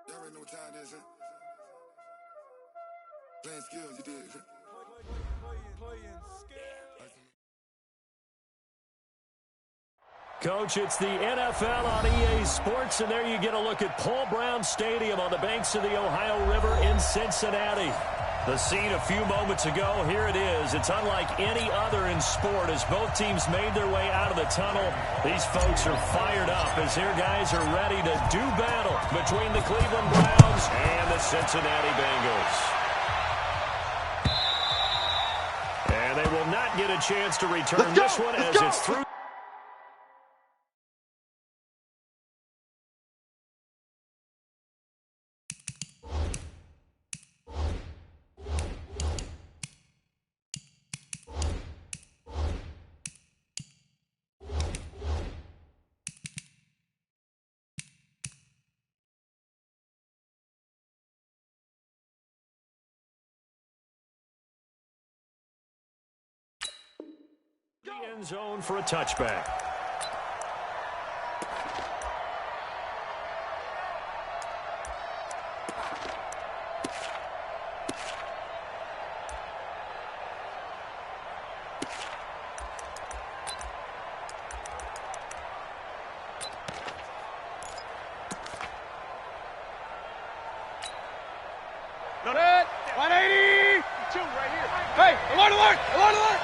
Y'all already know what time it is, huh? Playing skills, you did. Playing skills. Coach, it's the NFL on EA Sports, and there you get a look at Paul Brown Stadium on the banks of the Ohio River in Cincinnati. The scene a few moments ago, here it is. It's unlike any other in sport as both teams made their way out of the tunnel. These folks are fired up as their guys are ready to do battle between the Cleveland Browns and the Cincinnati Bengals. And they will not get a chance to return this one as it's through. The end zone for a touchback. Got it. 180. Two right here. Hey, alert, alert, alert, alert.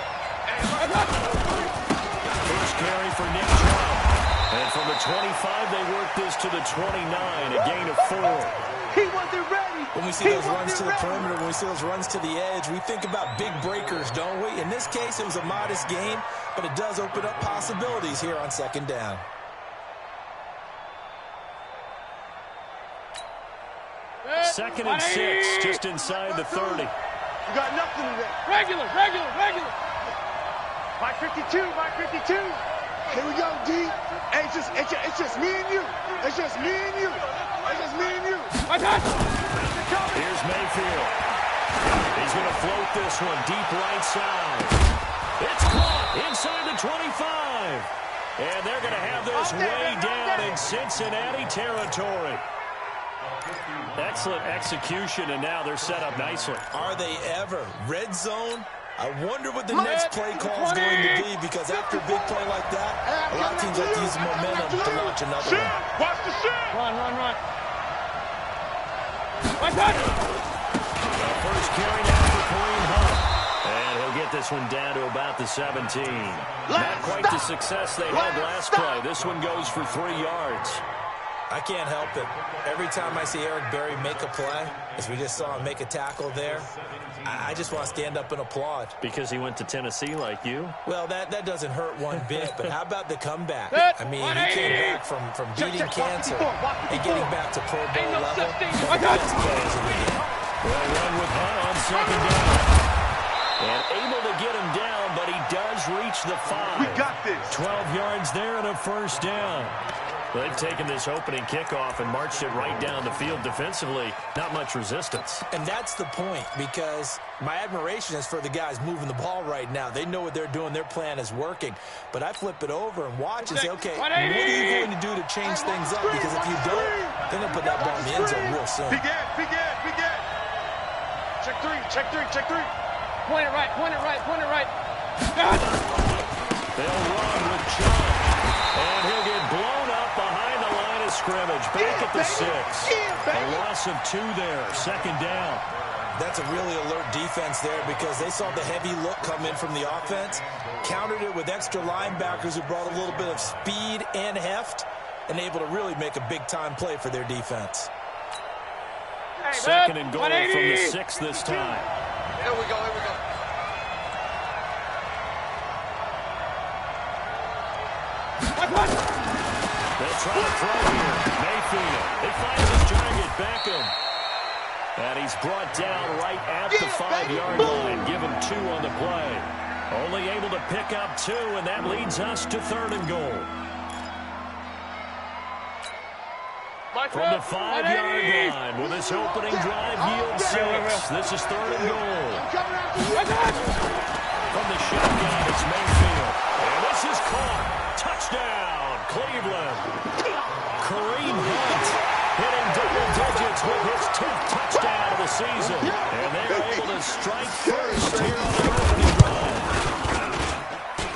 First carry for Nick Chubb. And from the 25, they work this to the 29, a gain of 4. He wasn't ready. When we see those runs to the perimeter, when we see those runs to the edge, we think about big breakers, don't we? In this case, it was a modest gain, but it does open up possibilities here on second down. Second and 6, just inside the 30. You got nothing today. Regular, regular, regular. 552, 552. Here we go, D. Hey, it's just me and you. It's just me and you. It's just me and you. My touch. Here's Mayfield. He's going to float this one deep right side. It's caught inside the 25. And they're going to have this way down in Cincinnati territory. Excellent execution, and now they're set up nicely. Are they ever? Red zone? I wonder what the next play call is going to be, because after a big play like that, a lot of teams like to use the momentum to launch another one. Watch the shit. Run, run, run. My touch. carry now for Kareem Hunt. And he'll get this one down to about the 17. Not quite the success they had last play. This one goes for 3 yards. I can't help it. Every time I see Eric Berry make a play, as we just saw him make a tackle there, I just want to stand up and applaud. Because he went to Tennessee like you? Well, that doesn't hurt one bit, but how about the comeback? I mean, he came back from beating cancer and getting back to Pro Bowl level. One of the best players in the game. Well run with Hunt on second down. And able to get him down, but he does reach the 5. We got this. 12 yards there and a first down. They've taken this opening kickoff and marched it right down the field defensively. Not much resistance. And that's the point, because my admiration is for the guys moving the ball right now. They know what they're doing. Their plan is working. But I flip it over and watch and say, okay, what are you going to do to change things up? Because if you don't, they're going to put that ball in the end zone real soon. Big Ed, big Ed, big Ed. Check three, check three, check three. Point it right, point it right, point it right. They'll run with John. And he'll get blown up behind the line of scrimmage. Back at the 6. A loss of 2 there. Second down. That's a really alert defense there, because they saw the heavy look come in from the offense, countered it with extra linebackers who brought a little bit of speed and heft, and able to really make a big-time play for their defense. Second and goal from the 6 this time. Here we go, here we go. They'll try to throw here. Mayfield. He finds his target, Beckham. And he's brought down right at the 5-yard line. Give him 2 on the play. Only able to pick up 2, and that leads us to 3rd and goal. From the 5-yard line, will this opening drive yield 6? This is 3rd and goal. From the shotgun, it's Mayfield. And this is caught. Touchdown, Cleveland. Kareem Hunt hitting double digits with his 10th touchdown of the season. And they're able to strike first here on the opening drive.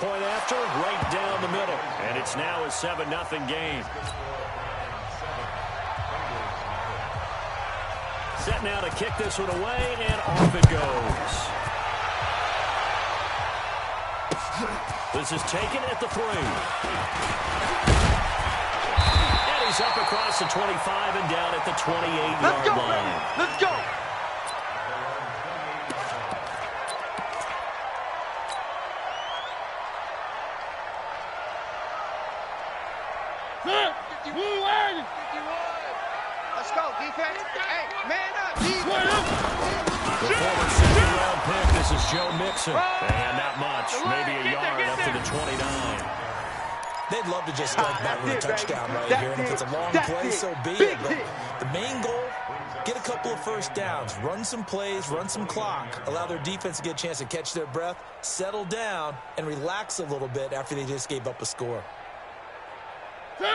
Point after, right down the middle. And it's now a 7-0 game. Set now to kick this one away, and off it goes. This is taken at the 3. And he's up across the 25 and down at the 28-yard line. Let's go. Let's go, defense. Hey, man up, defense. The former second-round pick, this is Joe Mixon. And not much, maybe a yard up to the 29. They'd love to just strike back with a touchdown right here, and if it's a long play, so be it. But the main goal, get a couple of first downs, run some plays, run some clock, allow their defense to get a chance to catch their breath, settle down, and relax a little bit after they just gave up a score.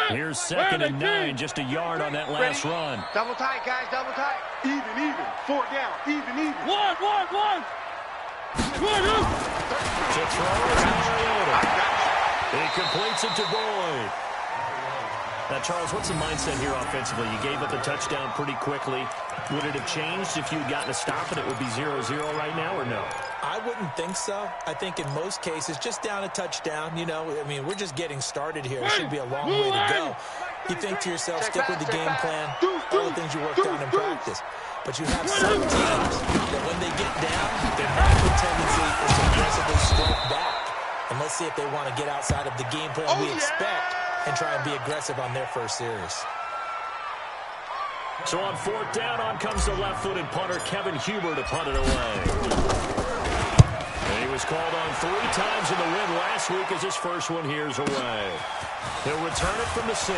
Here's 2nd and 9, just a yard on that last run. Double tight, guys, double tight. Even. 4 down, even. One. To throw is Mariota. He completes it to Boyd. Now, Charles, what's the mindset here offensively? You gave up a touchdown pretty quickly. Would it have changed if you had gotten a stop and it would be 0-0 right now, or no? I wouldn't think so. I think in most cases, just down a touchdown, you know, I mean, we're just getting started here. It should be a long way to go. You think to yourself, stick with the game plan, all the things you worked on in practice. But you have some teams that when they get down, their natural tendency is to aggressively strike back. And let's see if they want to get outside of the game plan we expect and try and be aggressive on their first series. So on 4th down, on comes the left-footed punter, Kevin Huber, to punt it away. And he was called on 3 times in the win last week as his first one here's away. He'll return it from the 6.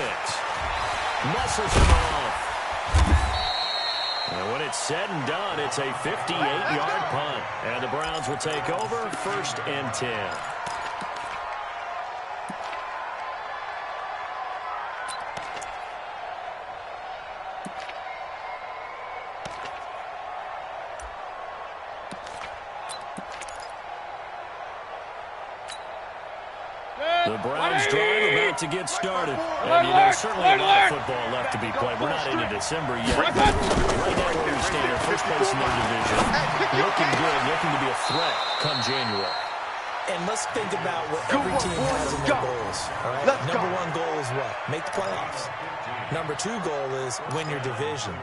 Muscles him off. And when it's said and done, it's a 58-yard punt. And the Browns will take over 1st and 10. The Browns drive about to get started. And, you know, certainly a lot of football left to be played. We're not into December yet. Right now where we stand, first place in their division. looking good, looking to be a threat come January. And let's think about what every team has in their goals. All right? Number one goal is what? Make the playoffs. Number two goal is win your division.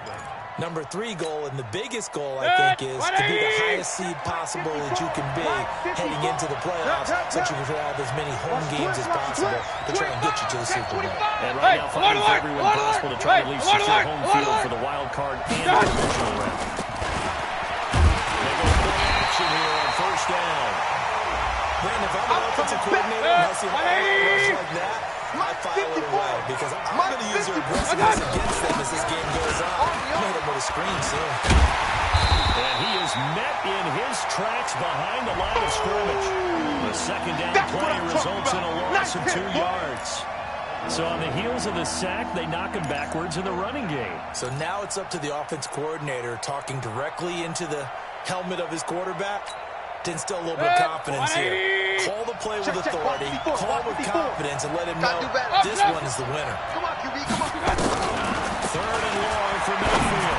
Number three goal, and the biggest goal, I think, is to be the highest seed possible that you can be heading into the playoffs so that you can have as many home games as possible to try and get you to the Super Bowl. And right now, fighting for everyone possible to try to at least secure home field for the wild card and the divisional round. They go play action here on first down. Brandon, if I'm an offensive coordinator and I see a rush like that, I file it away because I'm going to use their aggressiveness against them as this game goes on. I'm going to hit them with a screen soon. And he is met in his tracks behind the line of scrimmage. The second down play results in a loss of 2 yards. So on the heels of the sack, they knock him backwards in the running game. So now it's up to the offense coordinator talking directly into the helmet of his quarterback to instill a little bit of confidence here. Call the play with authority, call with confidence, and let him know this one is the winner. Come on, QB, come on. Third and long for Mayfield.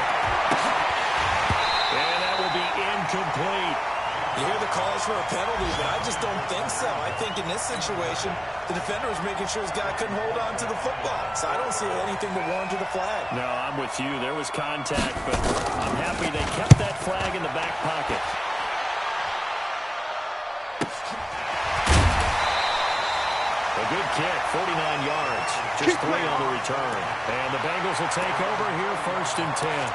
And that will be incomplete. You hear the calls for a penalty, but I just don't think so. I think in this situation, the defender was making sure his guy couldn't hold on to the football. So I don't see anything to warrant to the flag. No, I'm with you. There was contact, but I'm happy they kept that flag in the back pocket. A good kick, 49 yards, just 3 on the return. And the Bengals will take over here, 1st and 10.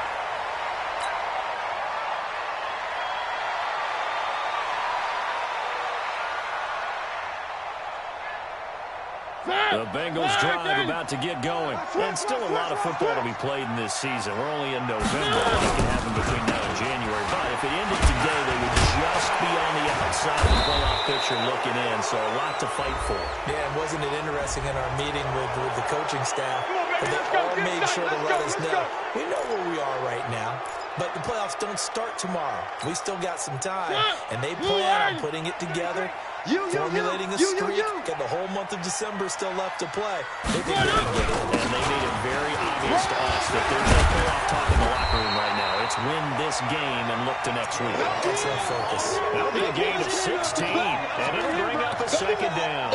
The Bengals drive about to get going. And still a lot of football to be played in this season. We're only in November. A lot can happen between now and January. But if it ended today, they would just be on the outside of the playoff picture looking in. So a lot to fight for. Yeah, and wasn't it interesting in our meeting with the coaching staff that they all made sure to let us know, we know where we are right now. But the playoffs don't start tomorrow. We still got some time. And they plan on putting it together, formulating a streak, and the whole month of December still left to play. They think they can get it. And they made it very obvious to us that there's no playoff talk in the locker room right now. It's win this game and look to next week. That's their focus. That'll be a gain of 16, and it'll bring up a second down.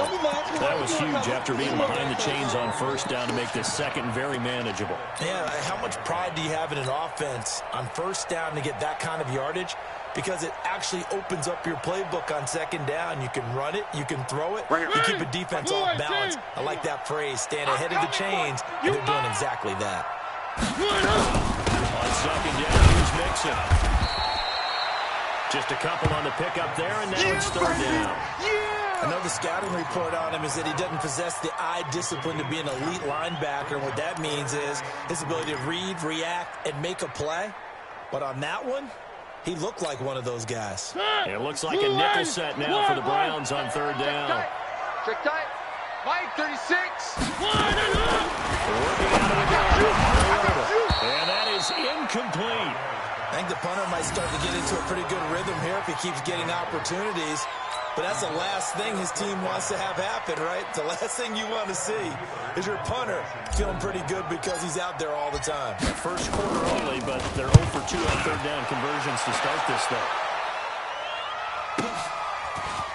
That was huge after being behind the chains on first down to make this second very manageable. Yeah, how much pride do you have in an offense on first down to get that kind of yardage? Because it actually opens up your playbook on second down. You can run it, you can throw it, you keep a defense off balance. I like that phrase, stand ahead of the chains, and they're doing exactly that. On second down, here's Mixon. Just a couple on the pickup there, and now it's third down. I know the scouting report on him is that he doesn't possess the eye discipline to be an elite linebacker. What that means is his ability to read, react, and make a play. But on that one, he looked like one of those guys. It looks like a nickel set now for the Browns on third down. Check tight. Mike, 36. Working out of the gun. And that is incomplete. I think the punter might start to get into a pretty good rhythm here if he keeps getting opportunities. But that's the last thing his team wants to have happen, right? The last thing you want to see is your punter feeling pretty good because he's out there all the time. First quarter only, but they're 0 for 2 on third down conversions to start this thing.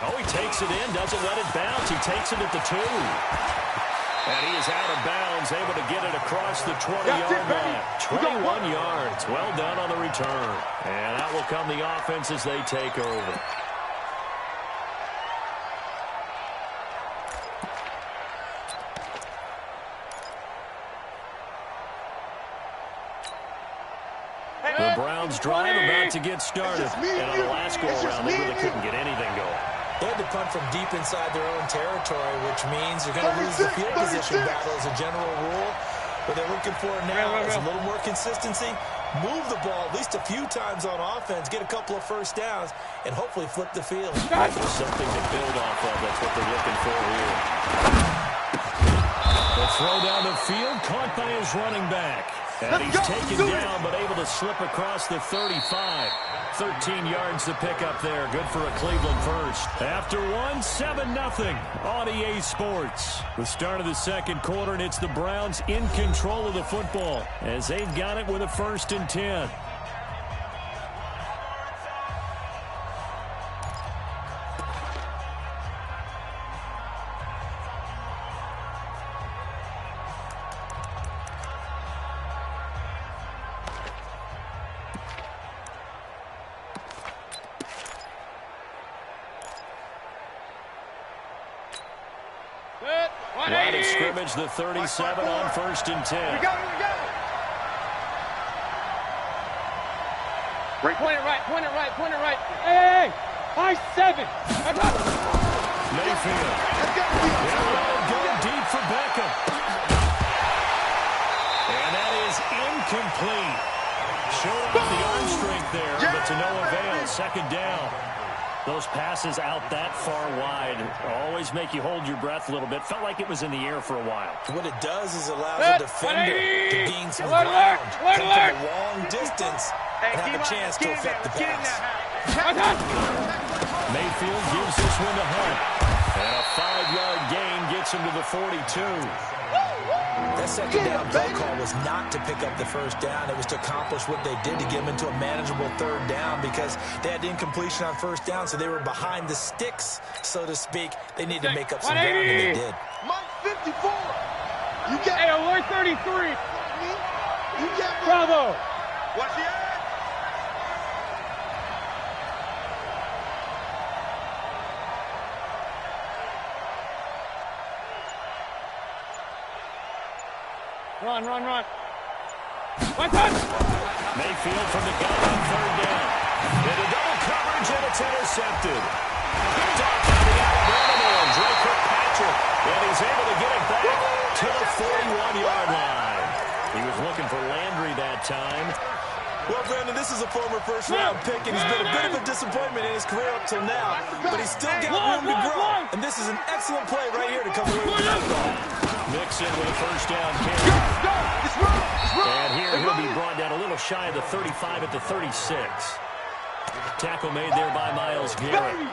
Oh, he takes it in, doesn't let it bounce. He takes it at the 2. And he is out of bounds, able to get it across the 20-yard line. 21 yards. Well done on the return. And that will come the offense as they take over. The Browns drive about to get started. And on the last go-around, they really couldn't get anything going. They had to punt from deep inside their own territory, which means you're going to lose the field position battle as a general rule. What they're looking for now is a little more consistency, move the ball at least a few times on offense, get a couple of first downs, and hopefully flip the field. There's something to build off of. That's what they're looking for here. The throw down the field, caught by his running back. And he's taken down, but able to slip across the 35. 13 yards to pick up there. Good for a Cleveland first. After one, 7-0 on EA Sports. The start of the second quarter, and it's the Browns in control of the football as they've got it with a 1st and 10. Line of scrimmage, the 37 on 1st and 10. Here we go. Right. Point it right. Hey. High 7. Mayfield. Go deep for Beckham. And that is incomplete. Showed off the arm strength there, but to no avail. 2nd down. Those passes out that far wide always make you hold your breath a little bit. Felt like it was in the air for a while. What it does is allows a defender to gain some ground, come from a long distance, and have a chance to affect the pass. Mayfield gives this one to Hunt. And a 5-yard gain gets him to the 42. That 2nd down play call was not to pick up the 1st down. It was to accomplish what they did to get them into a manageable 3rd down because they had incompletion on 1st down, so they were behind the sticks, so to speak. They needed to make up some ground, and they did. Mike 54. You get Hey, alert 33. You get Bravo. What's the end? Run. One touch. Mayfield from the gun on 3rd down. Into double coverage, and it's intercepted. Picked off by the Alabama man, Drake Kirkpatrick. And he's able to get it back to the 41-yard line. He was looking for Landry that time. Well, Brandon, this is a former first-round pick, and he's been a bit of a disappointment in his career up till now. But he's still got room to grow. And this is an excellent play right here to come away with the football. Mixon with a 1st down carry. And here he'll be brought down a little shy of the 35 at the 36. Tackle made there by Myles Garrett.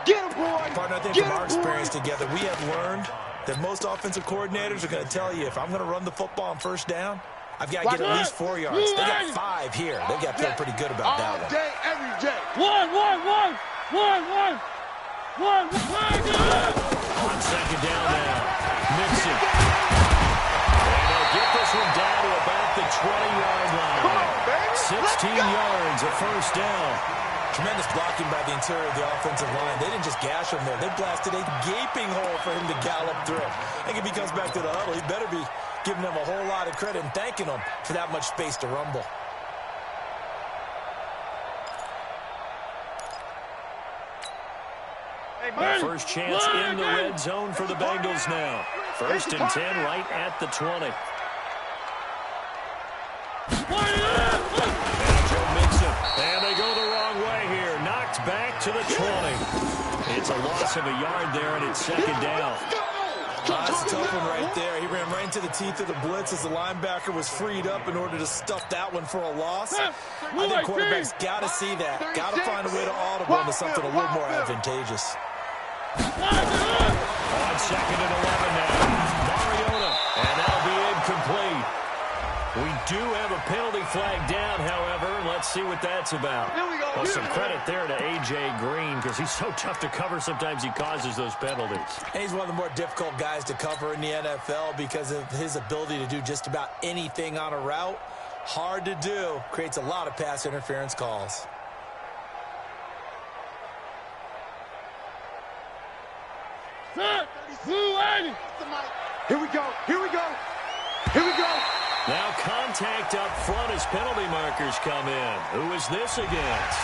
Get him, boy. Partner, I think from our experience together, we have learned that most offensive coordinators are going to tell you, if I'm going to run the football on 1st down, I've got to get at least 4 yards. They got 5 here. They've got to feel pretty good about that one. All day, every day. One. On 2nd down now. Mixon. And they'll get this one down to about the 20-yard line. 16 yards, a 1st down. Tremendous blocking by the interior of the offensive line. They didn't just gash him there. They blasted a gaping hole for him to gallop through. I think if he comes back to the huddle, he better be giving them a whole lot of credit and thanking them for that much space to rumble. First chance in the red zone for the Bengals now. 1st and 10 right at the 20. Now Joe Mixon. And they go the wrong way here. Knocked back to the 20. It's a loss of a yard there, and it's 2nd down. That's a tough one right there. He ran right into the teeth of the blitz as the linebacker was freed up in order to stuff that one for a loss. I think quarterbacks got to see that. Got to find a way to audible into something a little more advantageous. On 2nd and 11 now. Mariota, and that'll be incomplete. We do have a penalty flag down, however. Let's see what that's about. Well, some credit there to A.J. Green because he's so tough to cover. Sometimes he causes those penalties. And he's one of the more difficult guys to cover in the NFL because of his ability to do just about anything on a route. Hard to do. Creates a lot of pass interference calls. Here we go. Now contact up front as penalty markers come in. Who is this against?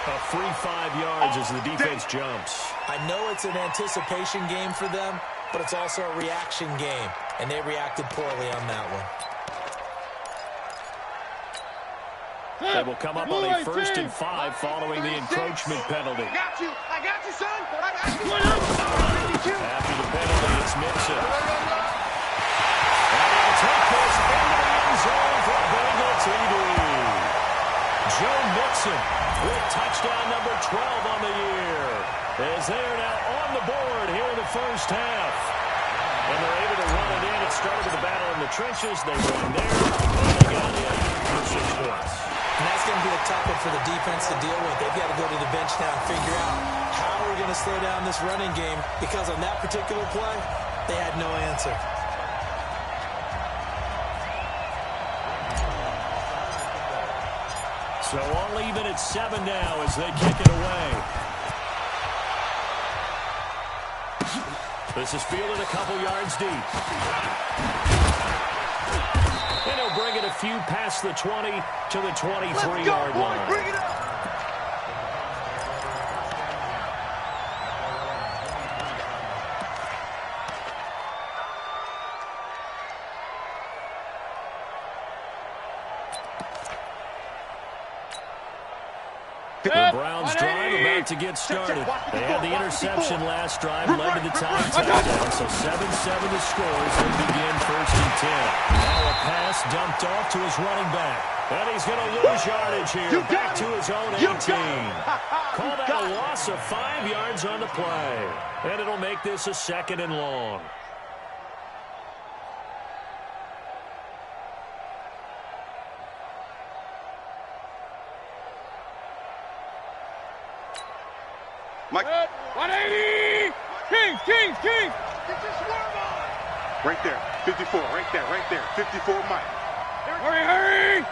A free 5 yards as the defense jumps. I know it's an anticipation game for them, but it's also a reaction game, and they reacted poorly on that one. They will come up on a 1st and 5 following the encroachment penalty. I got you, son. After the penalty, it's Mixon. And he'll take this into the end zone for Bengal TD. Joe Mixon with touchdown number 12 on the year, as they are now on the board here in the 1st half. And they're able to run it in. It started with a battle in the trenches. They run there, and they got in for 6 points. And that's going to be a tough one for the defense to deal with. They've got to go to the bench now and figure out how we're going to slow down this running game, because on that particular play, they had no answer. So all even at 7 now as they kick it away. This is fielded a couple yards deep. And he'll bring it a few past the 20 to the 23-yard line. Bring it up. The Browns drive about to get started. They had the interception last drive, led to the tying touchdown. So 7-7 the score as they begin 1st and 10. Now a pass dumped off to his running back. And he's going to lose yardage here. Back to his own 18. Call that a loss of 5 yards on the play. And it'll make this a 2nd and long. Mike. 180! Kings! Get your swerve on! Right there. 54. Right there. 54, Mike. Hurry!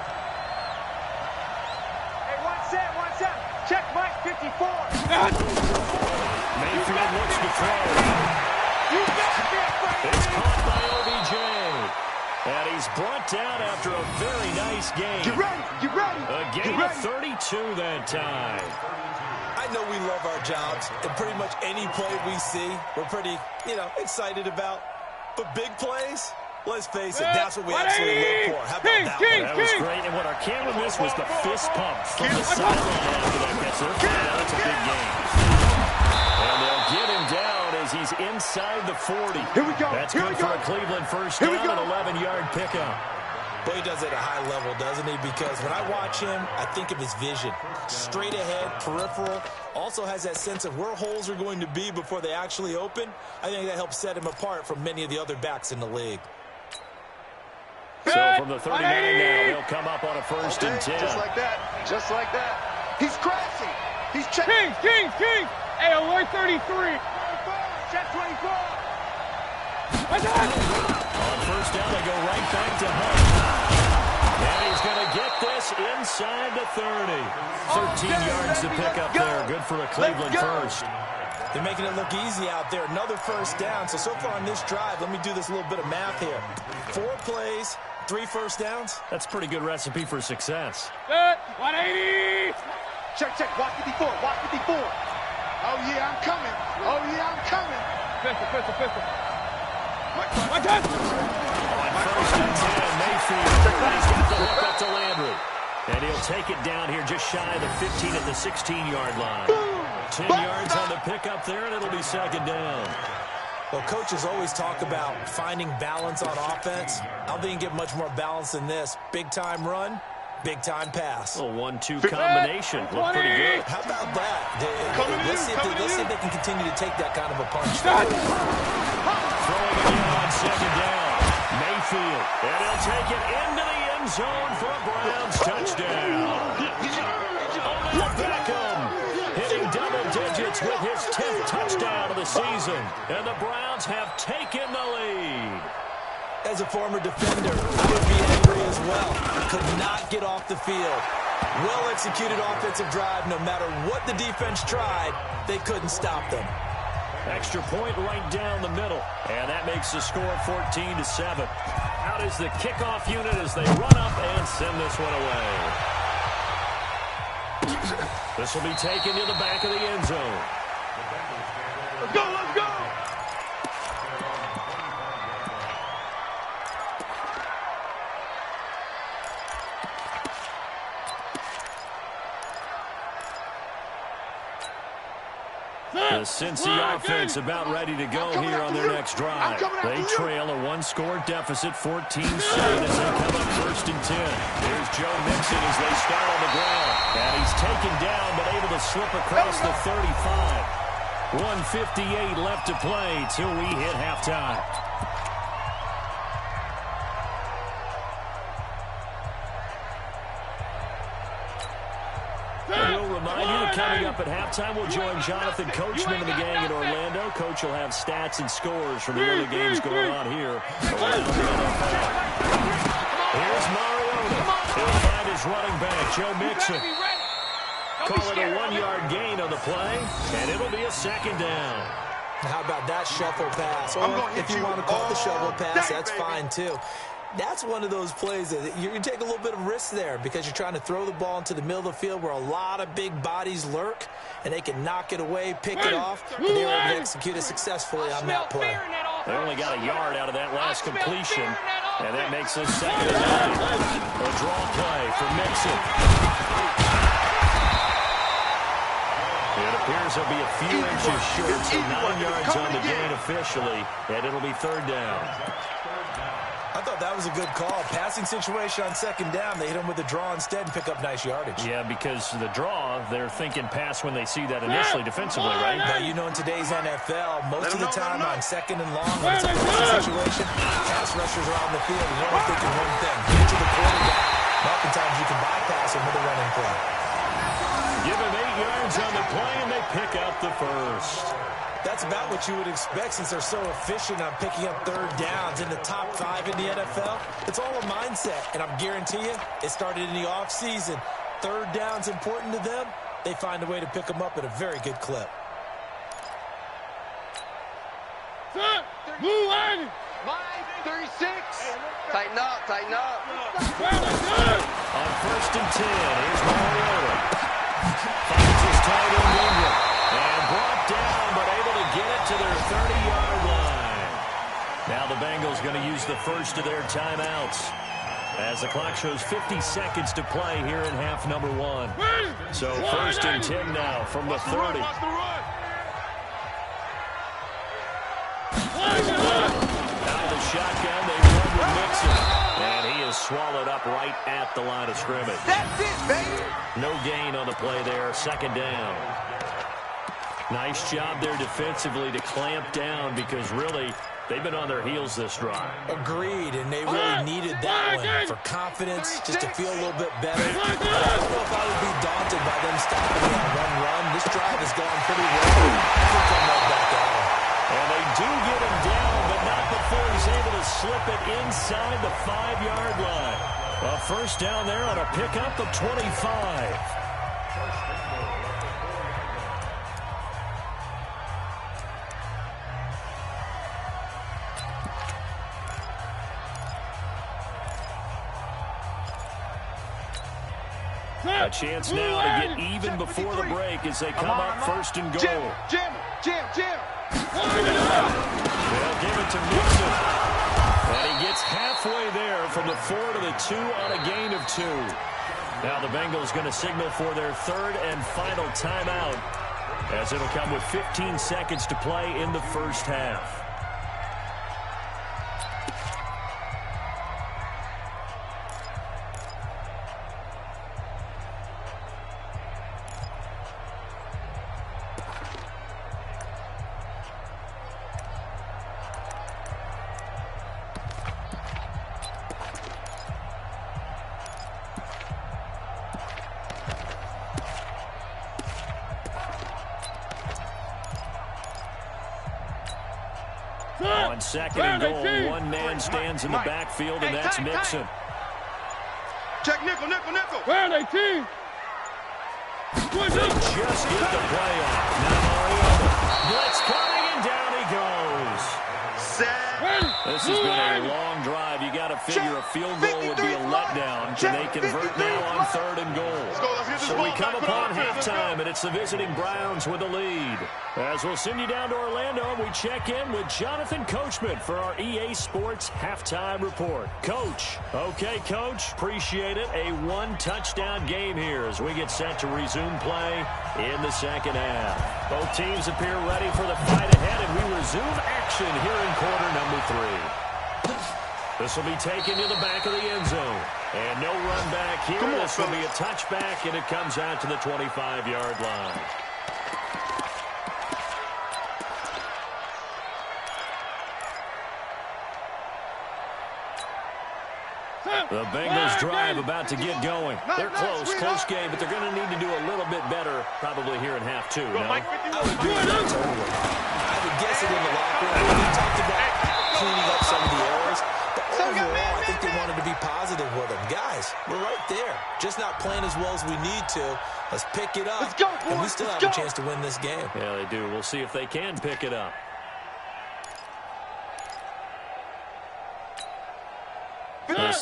Hey, one set. Check Mike, 54. Mayfield looks to throw. You got that, Brady! It's caught by OBJ. And he's brought down after a very nice game. Get ready. A gain of 32 that time. I know we love our jobs, and pretty much any play we see, we're pretty, excited about. But big plays, let's face it, that's what we actually look for. How about that one? That was great, and what our camera missed was the fist pump from the sideline after that catch. So that's a big game. And they'll get him down as he's inside the 40. Here we go. That's good for a Cleveland first down, an 11-yard pickup. But he does it at a high level, doesn't he? Because when I watch him, I think of his vision. Straight ahead, peripheral. Also has that sense of where holes are going to be before they actually open. I think that helps set him apart from many of the other backs in the league. So from the 39 now, he'll come up on a 1st and 10. Just like that. He's crashing. He's checking. Kings! Hey, alert 33. Check 24. On 1st down, they go right back to Hunt. And he's going to get this inside the 30. 13 yards to pick up there. Good for a Cleveland first. They're making it look easy out there. Another 1st down. So far on this drive, let me do this little bit of math here. 4 plays, 3 1st downs. That's a pretty good recipe for success. 180! Check. Walk 54. Oh, yeah, I'm coming. Pistol. Mike. On 1st and 10, Mayfield. He's got the hook up to Landry. And he'll take it down here just shy of the 15 at the 16-yard line. 10 yards on the pickup there, and it'll be 2nd down. Well, coaches always talk about finding balance on offense. I don't think you can get much more balance than this. Big-time run, big-time pass. A 1-2 combination. Look pretty good. How about that? Let's see if they can continue to take that kind of a punch. Throwing again on 2nd down. Mayfield. And he'll take it into the end zone for a Browns touchdown. Odell Beckham hitting double digits with his 10th touchdown of the season. And the Browns have taken the lead. As a former defender, I would be angry as well. Could not get off the field. Well-executed offensive drive. No matter what the defense tried, they couldn't stop them. Extra point right down the middle. And that makes the score 14-7. Out is the kickoff unit as they run up and send this one away. This will be taken to the back of the end zone. Let's go! The Cincy offense about ready to go here on their next drive. They trail a 1-score deficit, 14-7 as they come up 1st and 10. Here's Joe Mixon as they start on the ground. And he's taken down but able to slip across the 35. 1:58 left to play till we hit halftime. We'll remind you that coming up at halftime, we'll join Jonathan Coachman of the gang in Orlando. Coach will have stats and scores from the early games going on here around the NFL. Here's Mariota. He'll find his running back, Joe Mixon. Call it a 1-yard gain on the play, and it'll be a 2nd down. How about that shuffle pass? Or if you want to call the shovel pass, that's fine too. That's one of those plays that you're going to take a little bit of risk there because you're trying to throw the ball into the middle of the field where a lot of big bodies lurk, and they can knock it away, pick it off, but they were able to execute it successfully on that play. They only got a yard out of that last completion, and that makes this 2nd and 9. A draw play for Mixon. It appears he'll be a few inches short, so 9 yards on the gain officially, and it'll be 3rd down. I thought that was a good call. Passing situation on 2nd down. They hit him with a draw instead and pick up nice yardage. Yeah, because the draw, they're thinking pass when they see that initially defensively, right? But you know, in today's NFL, most of the time on 2nd and long, when it's a passing situation, pass rushers are on the field and they're thinking one thing, get to the quarterback. Oftentimes you can bypass him with a running play. Give him 8 yards on the play, and they pick up the 1st. That's about what you would expect since they're so efficient on picking up 3rd downs in the top 5 in the NFL. It's all a mindset, and I guarantee you, it started in the offseason. 3rd down's important to them. They find a way to pick them up at a very good clip. Blue line. 36. Tighten up, tighten up. On 1st and 10, here's Mariota. Finds his tight end Ingram. And brought down, but able to get it to their 30-yard line. Now the Bengals going to use the first of their timeouts, as the clock shows 50 seconds to play here in half number 1. So 1st and 10 now from the 30. Out of the shotgun, they run with Mixon. And he is swallowed up right at the line of scrimmage. That's it, baby. No gain on the play there, 2nd down. Nice job there defensively to clamp down because really they've been on their heels this drive. Agreed, and they really needed that one for confidence, just to feel a little bit better. But I don't know if I would be daunted by them stopping me on one run. This drive has gone pretty well. I think they'll move back at him. And they do get him down, but not before he's able to slip it inside the 5-yard line. A 1st down there on a pickup of 25. A chance now to get even before the break as they come up 1st and goal. Jam. They'll give it to Mixon. And he gets halfway there from the 4 to the 2 on a gain of 2. Now the Bengals going to signal for their 3rd and final timeout, as it'll come with 15 seconds to play in the 1st half. On 2nd and goal, one man stands in the backfield, and that's Mixon. Check nickel. Where are they, team? They just get the play off. Now Mariota. Blitz coming, and down he goes. This has been a long drive. You got to figure a field goal would be a letdown. Can they convert now on 3rd and goal? So we come upon halftime, and it's the visiting Browns with the lead. As we'll send you down to Orlando, and we check in with Jonathan Coachman for our EA Sports Halftime Report. Coach. Okay, Coach. Appreciate it. A 1-touchdown game here as we get set to resume play in the 2nd half. Both teams appear ready for the fight ahead, and we resume action here in quarter number 3. This will be taken to the back of the end zone. And no run back here. This will be a touchback, and it comes out to the 25-yard line. The Bengals drive about to get going. They're close game, but they're going to need to do a little bit better probably here in half 2. No? I would agree with that totally. I would guess it in the locker room. We talked about cleaning up some of the errors. But overall, I think they wanted to be positive with them. Guys, we're right there. Just not playing as well as we need to. Let's pick it up. Let's go, boys. And we still have a chance to win this game. Yeah, they do. We'll see if they can pick it up.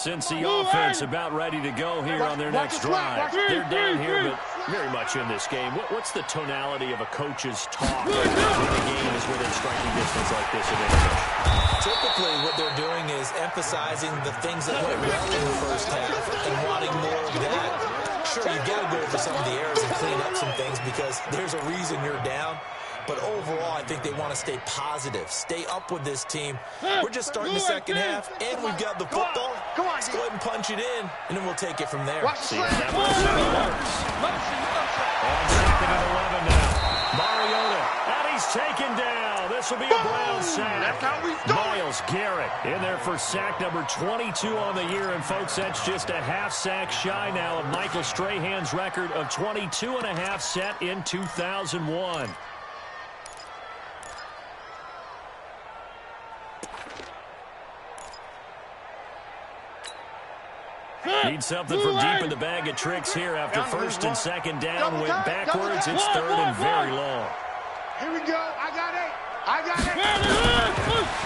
since the offense about ready to go here on their next drive. They're down here, but very much in this game. What's the tonality of a coach's talk when the game is within striking distance like this at intermission? Typically, what they're doing is emphasizing the things that went well in the first half and wanting more of that. Sure, you've got to go over some of the errors and clean up some things because there's a reason you're down. But overall, I think they want to stay positive, stay up with this team. We're just starting the second half, and we've got the football. Let's go ahead and punch it in, and then we'll take it from there. See if that works. On second and 11 now. Mariota, and he's taken down. This will be a Browns sack. That's how we do it. Myles Garrett in there for sack number 22 on the year. And, folks, that's just a half sack shy now of Michael Strahan's record of 22.5 set in 2001. Need something from deep in the bag of tricks here after first and second down. Went backwards. It's third and very long. Here we go. I got it.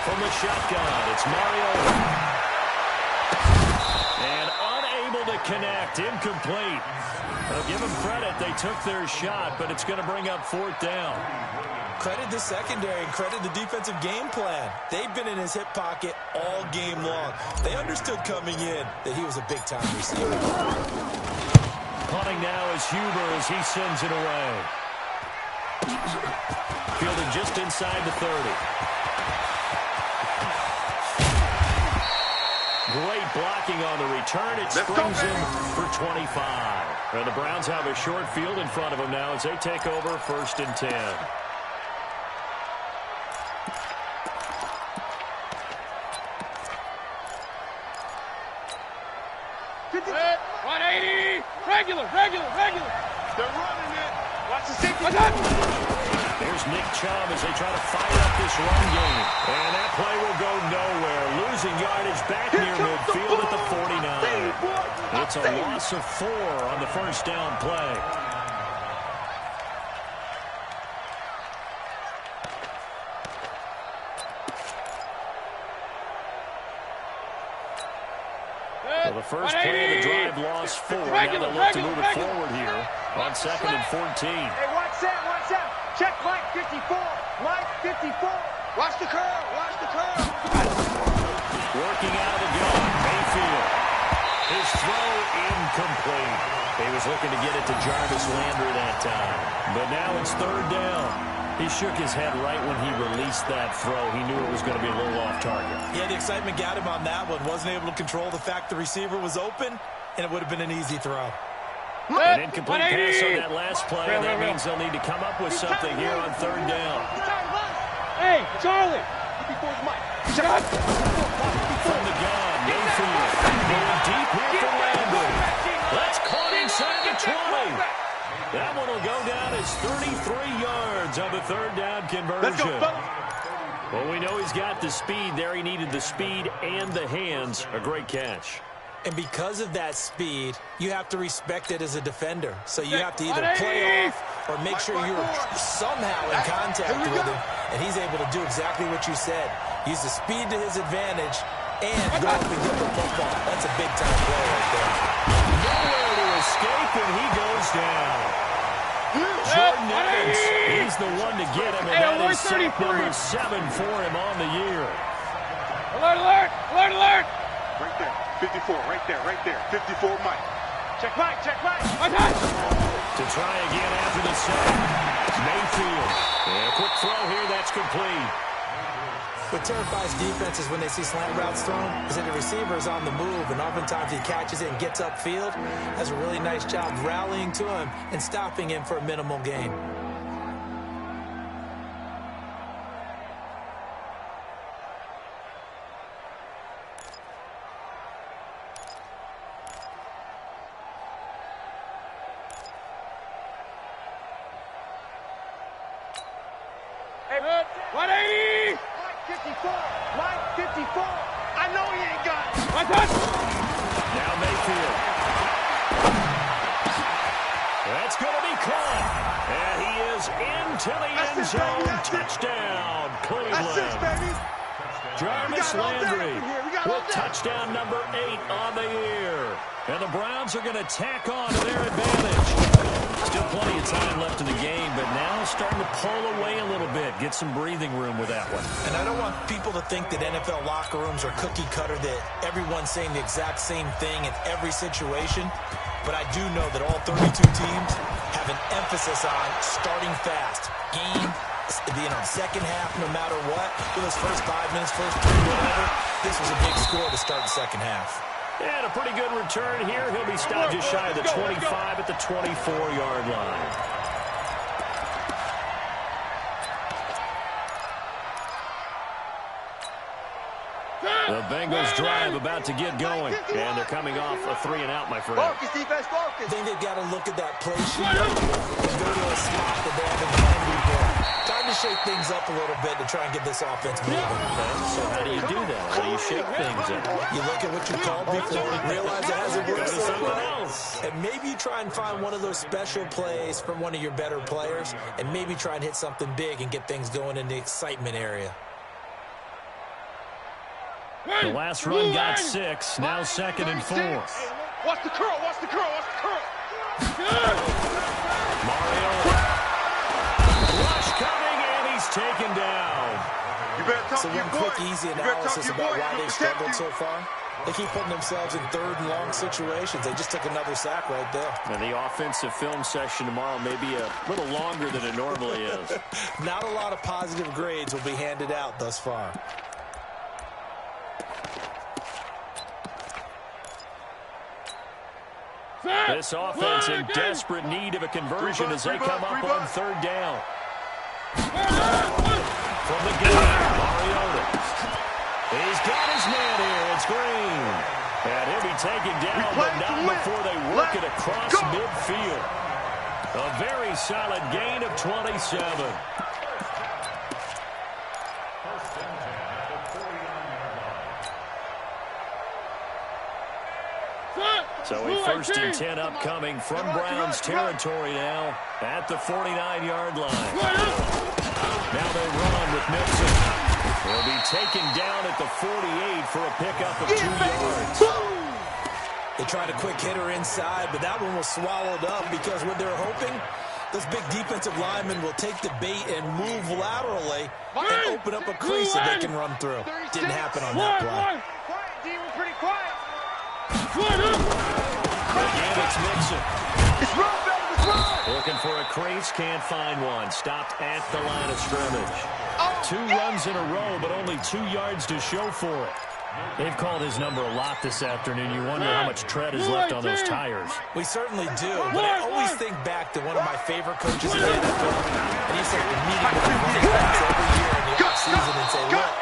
From the shotgun, it's Mariota. And unable to connect. Incomplete. Give them credit. They took their shot, but it's going to bring up fourth down. Credit the secondary and credit the defensive game plan. They've been in his hip pocket all game long. They understood coming in that he was a big-time receiver. Punting now is Huber as he sends it away. Fielded just inside the 30. Great blocking on the return. It springs him for 25. And the Browns have a short field in front of them now as they take over first and 10. 180. Regular. They're running it. Watch the safety. There's Nick Chubb as they try to fire up this run game. And that play will go nowhere. Losing yardage back near midfield at the 49. It's a loss of 4 on the first down play. So the first play of the drive lost 4. Now they look to move it forward here on second and 14. Hey, watch that. Check Mike 54. Mike 54. Watch the curve. Working out of the gun, Mayfield. His throw incomplete. He was looking to get it to Jarvis Landry that time. But now it's third down. He shook his head right when he released that throw. He knew it was going to be a little off target. Yeah, the excitement got him on that one. Wasn't able to control the fact the receiver was open, and it would have been an easy throw. An incomplete pass on that last play, and that means they'll need to come up with something here on third down. Hey, Charlie. From the gun, Mayfield. Going deep here for Landry. That's caught inside the 20. That one will go down as 33 yards on the third down conversion. Well, we know he's got the speed there. He needed the speed and the hands. A great catch. And because of that speed, you have to respect it as a defender. So you have to either play off or make sure you're somehow in contact with him. And he's able to do exactly what you said. Use the speed to his advantage and go up and get the football. That's a big-time play right there. Nowhere to escape, and he goes down. Jordan Evans, he's the one to get him, and that is sack number 7 for him on the year. Alert. Right there. 54. Right there. 54 Mike. Check Mike. To try again after the sack. Mayfield. And a quick throw here, that's complete. What terrifies defenses when they see slant routes thrown is that the receiver is on the move, and oftentimes he catches it and gets upfield. Does a really nice job rallying to him and stopping him for a minimal gain. Hey, 180. Mike 54. I know he ain't got it. Now Mayfield. That's going to be caught. And he is into the end zone. Touchdown, Cleveland. That's it, baby. Jarvis Landry. We got with touchdown number 8 on the year. And the Browns are going to tack on to their advantage. Still plenty of time left in the game, but now starting to pull away a little bit. Get some breathing room with that one. And I don't want people to think that NFL locker rooms are cookie cutter, that everyone's saying the exact same thing in every situation. But I do know that all 32 teams have an emphasis on starting fast. Game, second half, no matter what. For those first 5 minutes, first 3, whatever. This was a big score to start the second half. And a pretty good return here. He'll be stopped just shy of the 25 at the 24-yard line. The Bengals drive about to get going, and they're coming off a 3-and-out, my friend. Focus, defense, focus. I think they've got to look at that play sheet and go to a spot that they haven't done before. Time to shake things up a little bit to try and get this offense moving. Okay, so how do you do that? How do you shake things up? You look at what you called before and realize it hasn't worked so far. And maybe you try and find one of those special plays from one of your better players, and maybe try and hit something big and get things going in the excitement area. The last run got 6. Now 2nd and 4. Watch the curl, watch the curl, watch the curl. Mario. Rush coming, and he's taken down. You better talk So to your one boy. quick, easy You better talk analysis to your about boy. why He'll they've protect struggled you. so far. They keep putting themselves in 3rd and long situations. They just took another sack right there. And the offensive film session tomorrow may be a little longer than it normally is. Not a lot of positive grades will be handed out thus far. This offense in desperate need of a conversion as they come up on 3rd down. From the game, Mariota. He's got his man here. It's Green. And he'll be taken down, but not before they work it across midfield. A very solid gain of 27. So a 1st and 10 upcoming from Browns territory now at the 49-yard line. Now they run with Mixon. Will be taken down at the 48 for a pickup of 2 yards. They tried a quick hitter inside, but that one was swallowed up because what they're hoping, those big defensive linemen will take the bait and move laterally and open up a crease that they can run through. Didn't happen on that play. Quiet, D, we're pretty quiet. Again, it's Mixon. It's run, baby, it's run. Looking for a crease, can't find one. Stopped at the line of scrimmage. 2 runs in a row, but only 2 yards to show for it. They've called his number a lot this afternoon. You wonder how much tread is left on those tires. We certainly do, but I always think back to one of my favorite coaches in the NFL. And he said to meeting with the running backs every year in the offseason and say, look,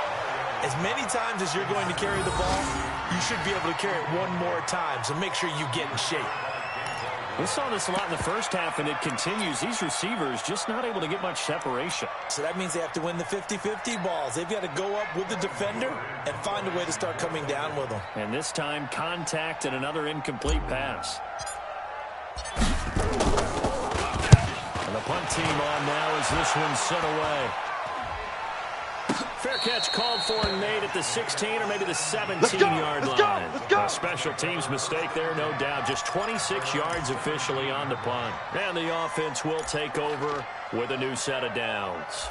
as many times as you're going to carry the ball, you should be able to carry it one more time, so make sure you get in shape. We saw this a lot in the first half, and it continues. These receivers just not able to get much separation. So that means they have to win the 50-50 balls. They've got to go up with the defender and find a way to start coming down with them. And this time, contact and another incomplete pass. And the punt team on now as this one's sent away. Fair catch called for and made at the 16 or maybe the 17-yard line. A special teams mistake there, no doubt. Just 26 yards officially on the punt. And the offense will take over with a new set of downs.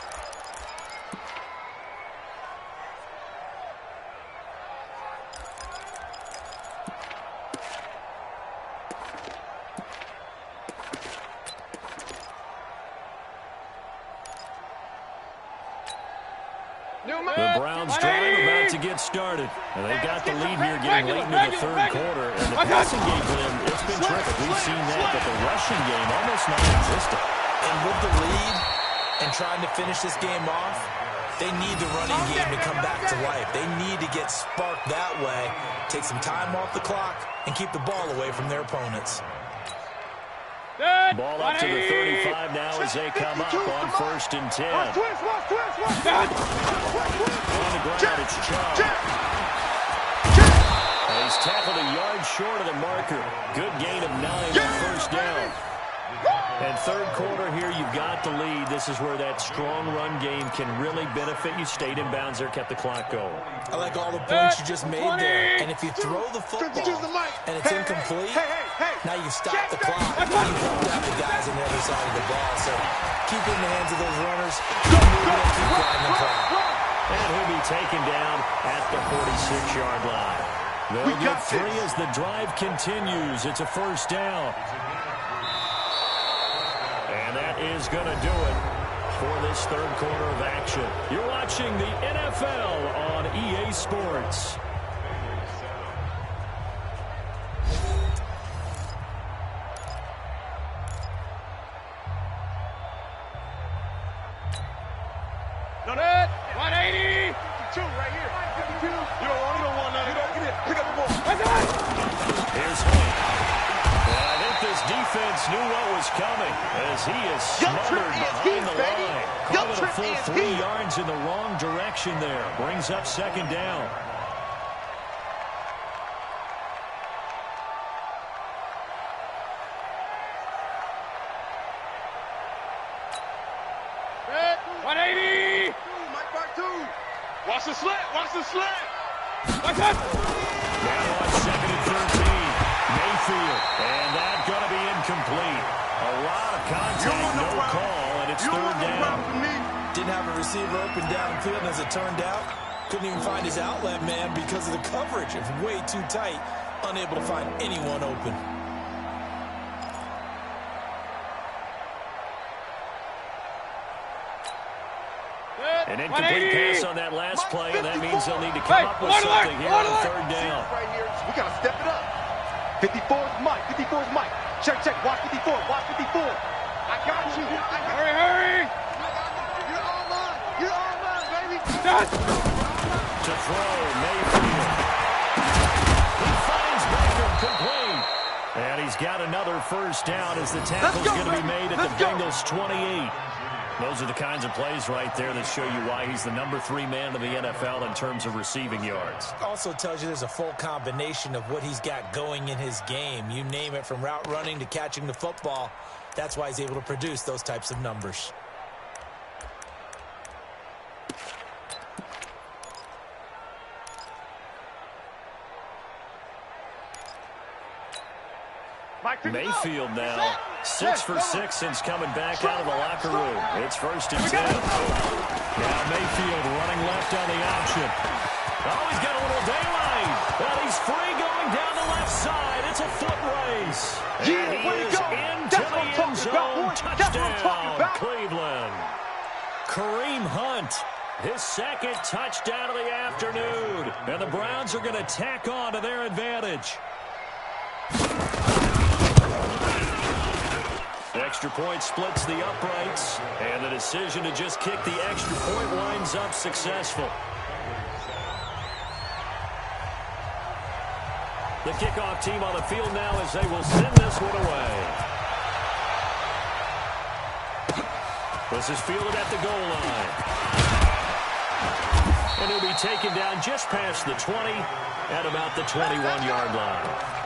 The Browns drive about to get started. And they've got the lead here getting late into the 3rd quarter. And the passing game for them, it's been terrific. We've seen that, but the rushing game almost non-existent. And with the lead and trying to finish this game off, they need the running game to come back to life. They need to get sparked that way, take some time off the clock, and keep the ball away from their opponents. Ball up to the 35 now as they come up on 1st and 10. Watch twist, watch twist, watch twist. On the ground, it's Chubb. He's tackled a yard short of the marker. Good gain of 9 on 1st down. And third quarter here, you've got the lead. This is where that strong run game can really benefit you. Stayed in bounds there, kept the clock going. I like all the points you just made there. And if you throw the football and it's incomplete, now you stop the clock. And you helped out the guys on the other side of the ball. So keep in the hands of those runners. Keep riding the clock. And he'll be taken down at the 46-yard line. They'll get 3 as the drive continues. It's a first down. And that is going to do it for this third quarter of action. You're watching the NFL on EA Sports. No, that 180. 52 right here. 52. You don't want none. Get it. Pick up the ball. Here's Hunt. And I think this defense knew what was coming as he is smothered behind the line. Call it a full 3 yards in the wrong direction there. Brings up second down. Watch the slant. Watch the slant. Now on 2nd and 13. Mayfield. And that's going to be incomplete. A lot of contact, no call, and it's third down. Didn't have a receiver open downfield, and as it turned out, couldn't even find his outlet man because of the coverage. It's way too tight. Unable to find anyone open. An incomplete pass on that last play, and that means they'll need to come up with something here on third down. Right here, we got to step it up. 54's Mike. 54's Mike. Check. Watch 54. Watch 54. I got you. Hurry. You're all mine. You're all mine, baby. To throw, Mayfield. He finds Beckham complete. And he's got another first down as the tackle's going to be made at the Bengals 28. Those are the kinds of plays right there that show you why he's the number 3 man in the NFL in terms of receiving yards. Also tells you there's a full combination of what he's got going in his game. You name it, from route running to catching the football. That's why he's able to produce those types of numbers. Mayfield now 6 for 6 since coming back out of the locker room. It's 1st and 10. Now Mayfield running left on the option. Oh, he's got a little daylight. Well, he's free going down the left side. It's a foot race. And he is into the end zone. Touchdown, Cleveland. Kareem Hunt, his 2nd touchdown of the afternoon. And the Browns are going to tack on to their advantage. Extra point splits the uprights, and the decision to just kick the extra point winds up successful. The kickoff team on the field now as they will send this one away. This is fielded at the goal line. And he'll be taken down just past the 20 at about the 21-yard line.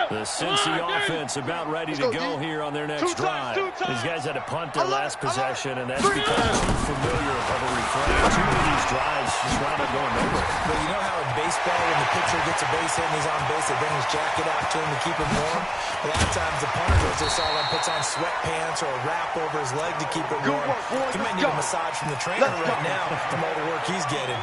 The Cincy offense about ready to go here on their next drive. These guys had to punt their last possession, and that's become too familiar of a refrain. Too many of these drives just wound up going nowhere. Well, you know how in baseball, when the pitcher gets a base hit and he's on base, they bring his jacket out to him to keep him warm? A lot of times the punter goes to the sideline, puts on sweatpants or a wrap over his leg to keep it warm. He might need a massage from the trainer right now from all the work he's getting.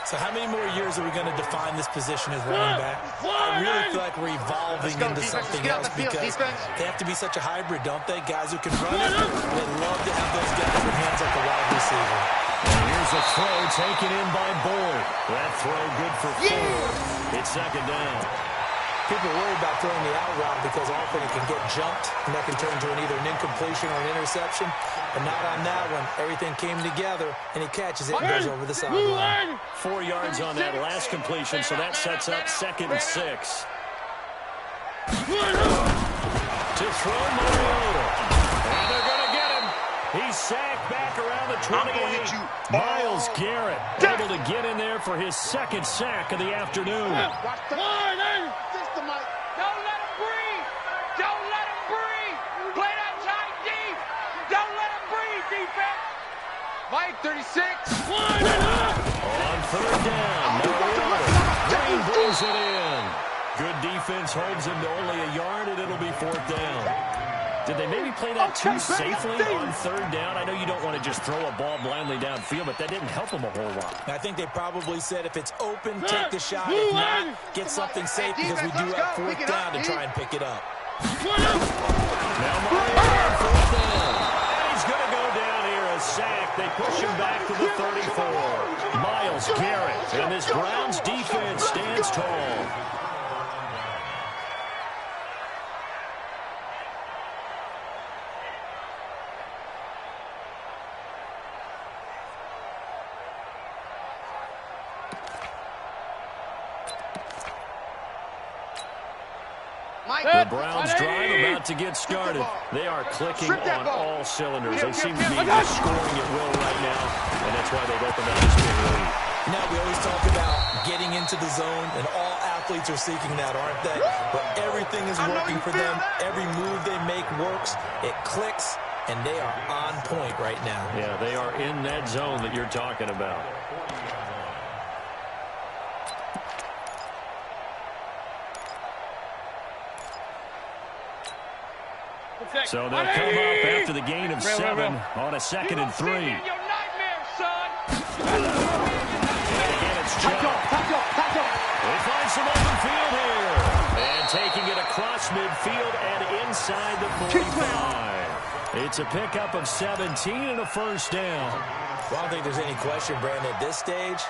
So how many more years are we going to define this position as running back? I really feel like we're evolving into something else because they have to be such a hybrid, don't they? Guys who can run it, they love to have those guys with hands like a wide receiver. And here's a throw taken in by Boyd. That throw good for 4. It's 2nd down. People worry about throwing the out route because often it can get jumped, and that can turn into either an incompletion or an interception. But not on that one. Everything came together, and he catches it and goes over the sideline. 4 yards on that last completion, so that sets up 2nd and 6. To throw Mariota. And they're going to get him. He's sacked back around the 28. Myles Garrett able to get in there for his second sack of the afternoon. Watch the line. System, Mike. Don't let him breathe. Don't let him breathe. Play that tight deep. Don't let him breathe, defense. Mike, 36. On third down, Green brings it in. Good defense holds him to only a yard, and it'll be fourth down. Did they maybe play that too safely on third down? I know you don't want to just throw a ball blindly downfield, but that didn't help him a whole lot. I think they probably said if it's open, take the shot. If not, get something safe because we do have fourth down to try and pick it up. Now Mario on fourth down. And he's going to go down here, a sack. They push him back to the 34. Myles Garrett, and this Browns defense stands tall. The Browns drive about to get started. They are clicking on all cylinders. They seem to be just scoring at will right now, and that's why they've opened up this big lead. Now, we always talk about getting into the zone, and all athletes are seeking that, aren't they? But everything is working for them. Every move they make works. It clicks, and they are on point right now. Yeah, they are in that zone that you're talking about. So they'll come up after the gain of 7 on a 2nd and 3. And again, it's Chubb. They find some open field here. And taking it across midfield and inside the 45. It's a pickup of 17 and a first down. Well, I don't think there's any question, Brandon, at this stage,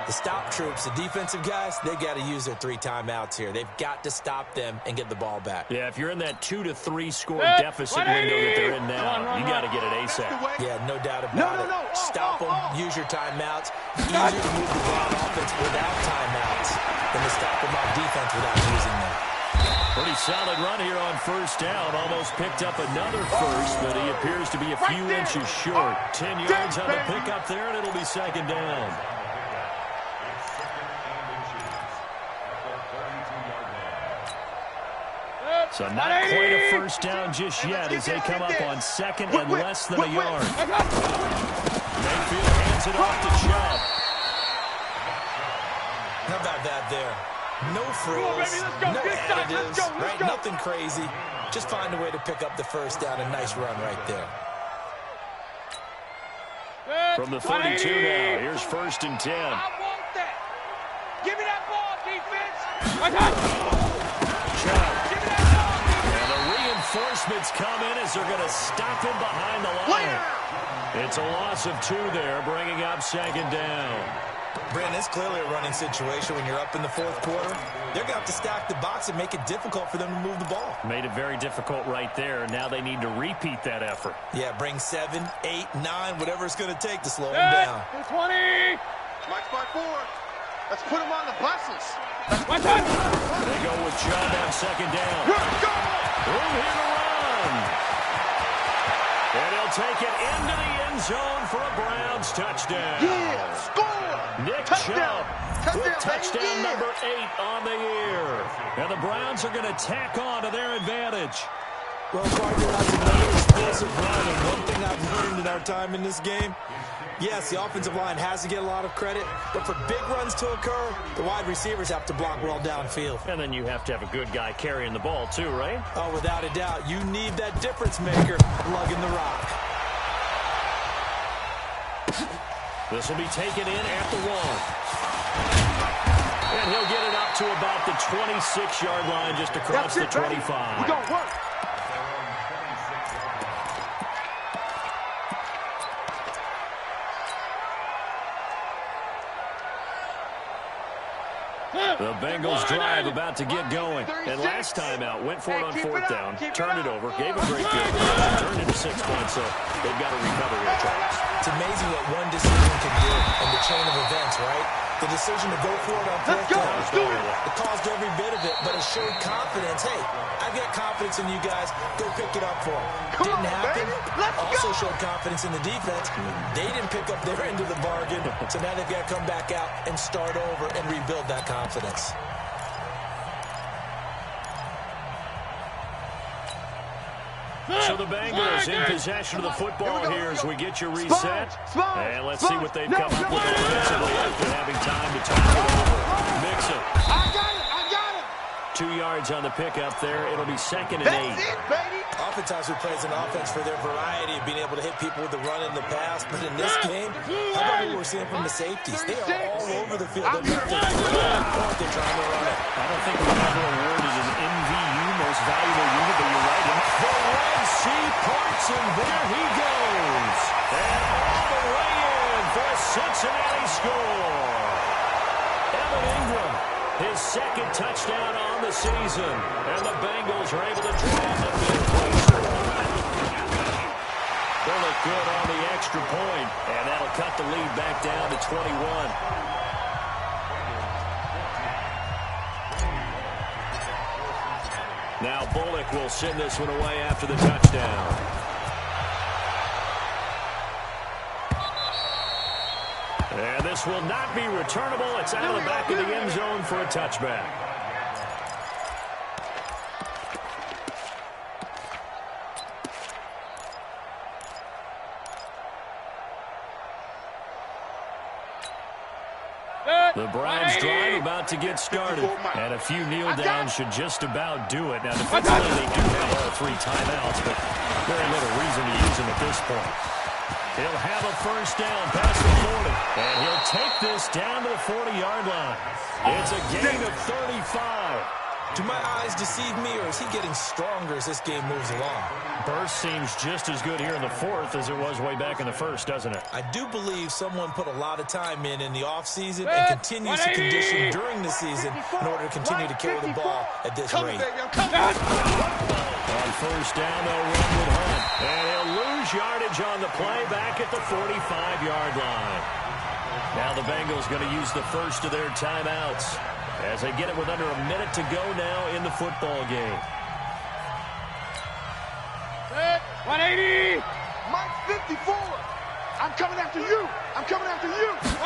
the stop troops, the defensive guys, they got to use their 3 timeouts here. They've got to stop them and get the ball back. Yeah, if you're in that 2 to 3 score deficit window that they're in now, you got to get it ASAP. Yeah, no doubt about it. Stop them, use your timeouts. Easier to move the ball on offense without timeouts than to stop them on defense without using them. Pretty solid run here on first down. Almost picked up another first, but he appears to be a few inches short. 10 yards on the pickup there, and it'll be second down. So not quite a first down just yet as they come up on second and less than a yard. Mayfield hands it off to Chubb. How about that there? No frills, no additives, right? Nothing crazy. Just find a way to pick up the first down. A nice run right there. From the 32 now, here's 1st and 10. I want that. Give me that ball, defense. Chubb. And the reinforcements come in as they're going to stop him behind the line. It's a loss of 2 there, bringing up second down. Brandon, it's clearly a running situation when you're up in the 4th quarter. They're going to have to stack the box and make it difficult for them to move the ball. Made it very difficult right there. Now they need to repeat that effort. Yeah, bring 7, 8, 9, whatever it's going to take to slow them down. 20. Mike's by 4. Let's put him on the buses. They go with Chubb on second down. Room here to run. And he'll take it into the end zone for a Browns touchdown. Yeah, score. Nick Chubb with touchdown number 8 on the year. And the Browns are going to tack on to their advantage. Well, partner, that's another explosive run. And one thing I've learned in our time in this game, yes, the offensive line has to get a lot of credit, but for big runs to occur, the wide receivers have to block well downfield. And then you have to have a good guy carrying the ball too, right? Oh, without a doubt. You need that difference maker lugging the rock. This will be taken in at the 1. And he'll get it up to about the 26-yard line just across the 25. We're going to work. The Bengals drive about to get going. And last time out, went for it on 4th down, turned it over, gave a great field goal, turned into 6 points, so they've got to recover here, Travis. It's amazing what one decision can do in the chain of events, right? The decision to go for it on fourth down, it caused every bit of it, but it showed confidence. Hey, I've got confidence in you guys. Go pick it up for them. Didn't happen. Also showed confidence in the defense. They didn't pick up their end of the bargain, so now they've got to come back out and start over and rebuild that confidence. So the Bengals in possession of the football here as we get you reset. And let's see what they've come up with offensively after having time to talk it over. Mixon. I got it. 2 yards on the pickup there. It'll be 2nd and 8. That's it, baby. Oftentimes we praise an offense for their variety of being able to hit people with the run in the pass, but in this game, how about what we're seeing from the safeties? They are all over the field. They're not they're trying to run it. I don't think we've ever awarded an MVU, most valuable unit, but you're right. The Red Sea parts, and there he goes. And all the way in for a Cincinnati score. Evan Ingram, his 2nd touchdown on the season. And the Bengals are able to draw a big closer. They'll look good on the extra point, and that'll cut the lead back down to 21. Now Bullock will send this one away after the touchdown. And this will not be returnable. It's out of the back of the end zone for a touchback. The Browns drive about to get started, and a few kneel downs should just about do it. Now, defensively, they do have all 3 timeouts, but very little reason to use them at this point. He'll have a first down past the 40, and he'll take this down to the 40-yard line. It's a gain of 35. Do my eyes deceive me, or is he getting stronger as this game moves along? Burst seems just as good here in the 4th as it was way back in the 1st, doesn't it? I do believe someone put a lot of time in the offseason and continues to condition during the season in order to continue to carry the ball at this rate. On first down, they'll run with Hunt. And he'll lose yardage on the play back at the 45-yard line. Now the Bengals going to use the first of their timeouts as they get it with under a minute to go now in the football game. 180. Mike 54. I'm coming after you. I'm coming after you. They'll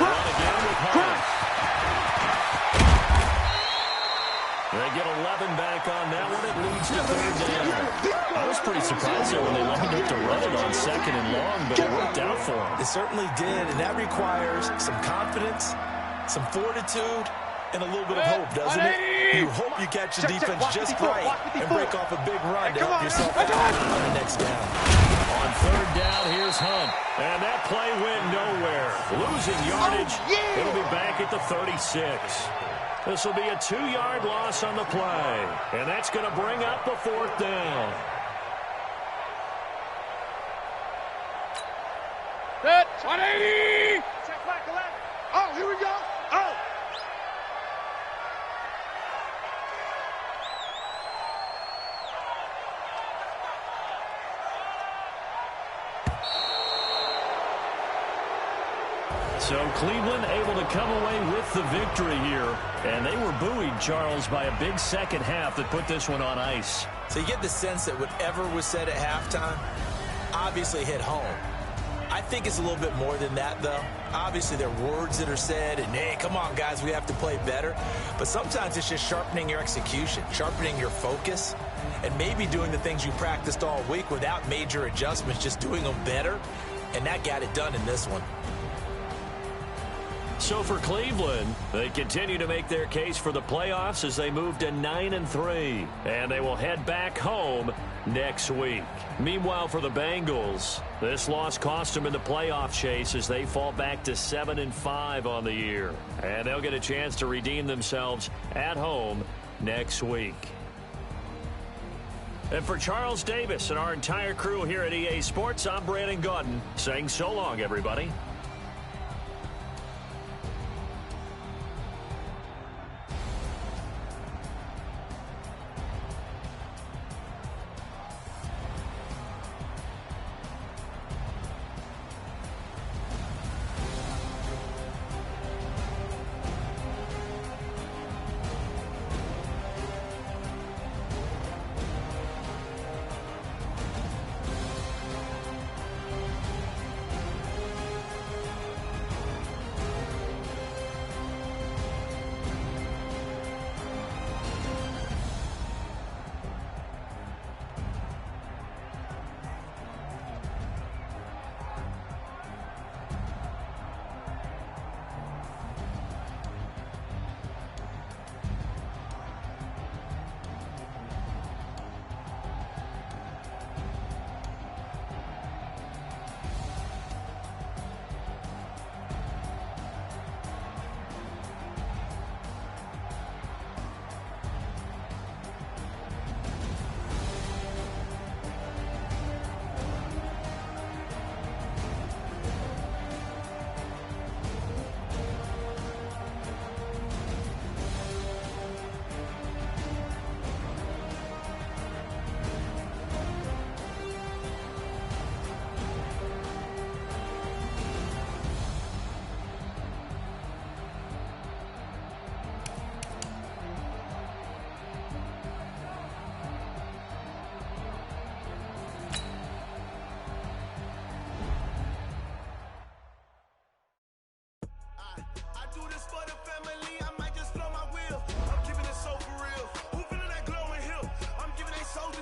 run again with Hunt. They get 11 back on that one. It leads to 3rd down. I was pretty surprised there when they lined up to run it on 2nd and long, but it worked out for them. It certainly did, and that requires some confidence, some fortitude, and a little bit of hope, doesn't it? You hope you catch the defense just right and break off a big run to help yourself out on the next down. On 3rd down, here's Hunt. And that play went nowhere. Losing yardage. It'll be back at the 36. This will be a 2-yard loss on the play. And that's going to bring up the 4th down. Set. 180. Check back 11. Oh, here we go. Oh. So Cleveland able to come away with the victory here. And they were buoyed, Charles, by a big second half that put this one on ice. So you get the sense that whatever was said at halftime obviously hit home. I think it's a little bit more than that, though. Obviously, there are words that are said, and, hey, come on, guys, we have to play better. But sometimes it's just sharpening your execution, sharpening your focus, and maybe doing the things you practiced all week without major adjustments, just doing them better. And that got it done in this one. So for Cleveland, they continue to make their case for the playoffs as they move to 9-3. And they will head back home next week. Meanwhile, for the Bengals, this loss cost them in the playoff chase as they fall back to 7-5 on the year. And they'll get a chance to redeem themselves at home next week. And for Charles Davis and our entire crew here at EA Sports, I'm Brandon Gaudin saying so long, everybody.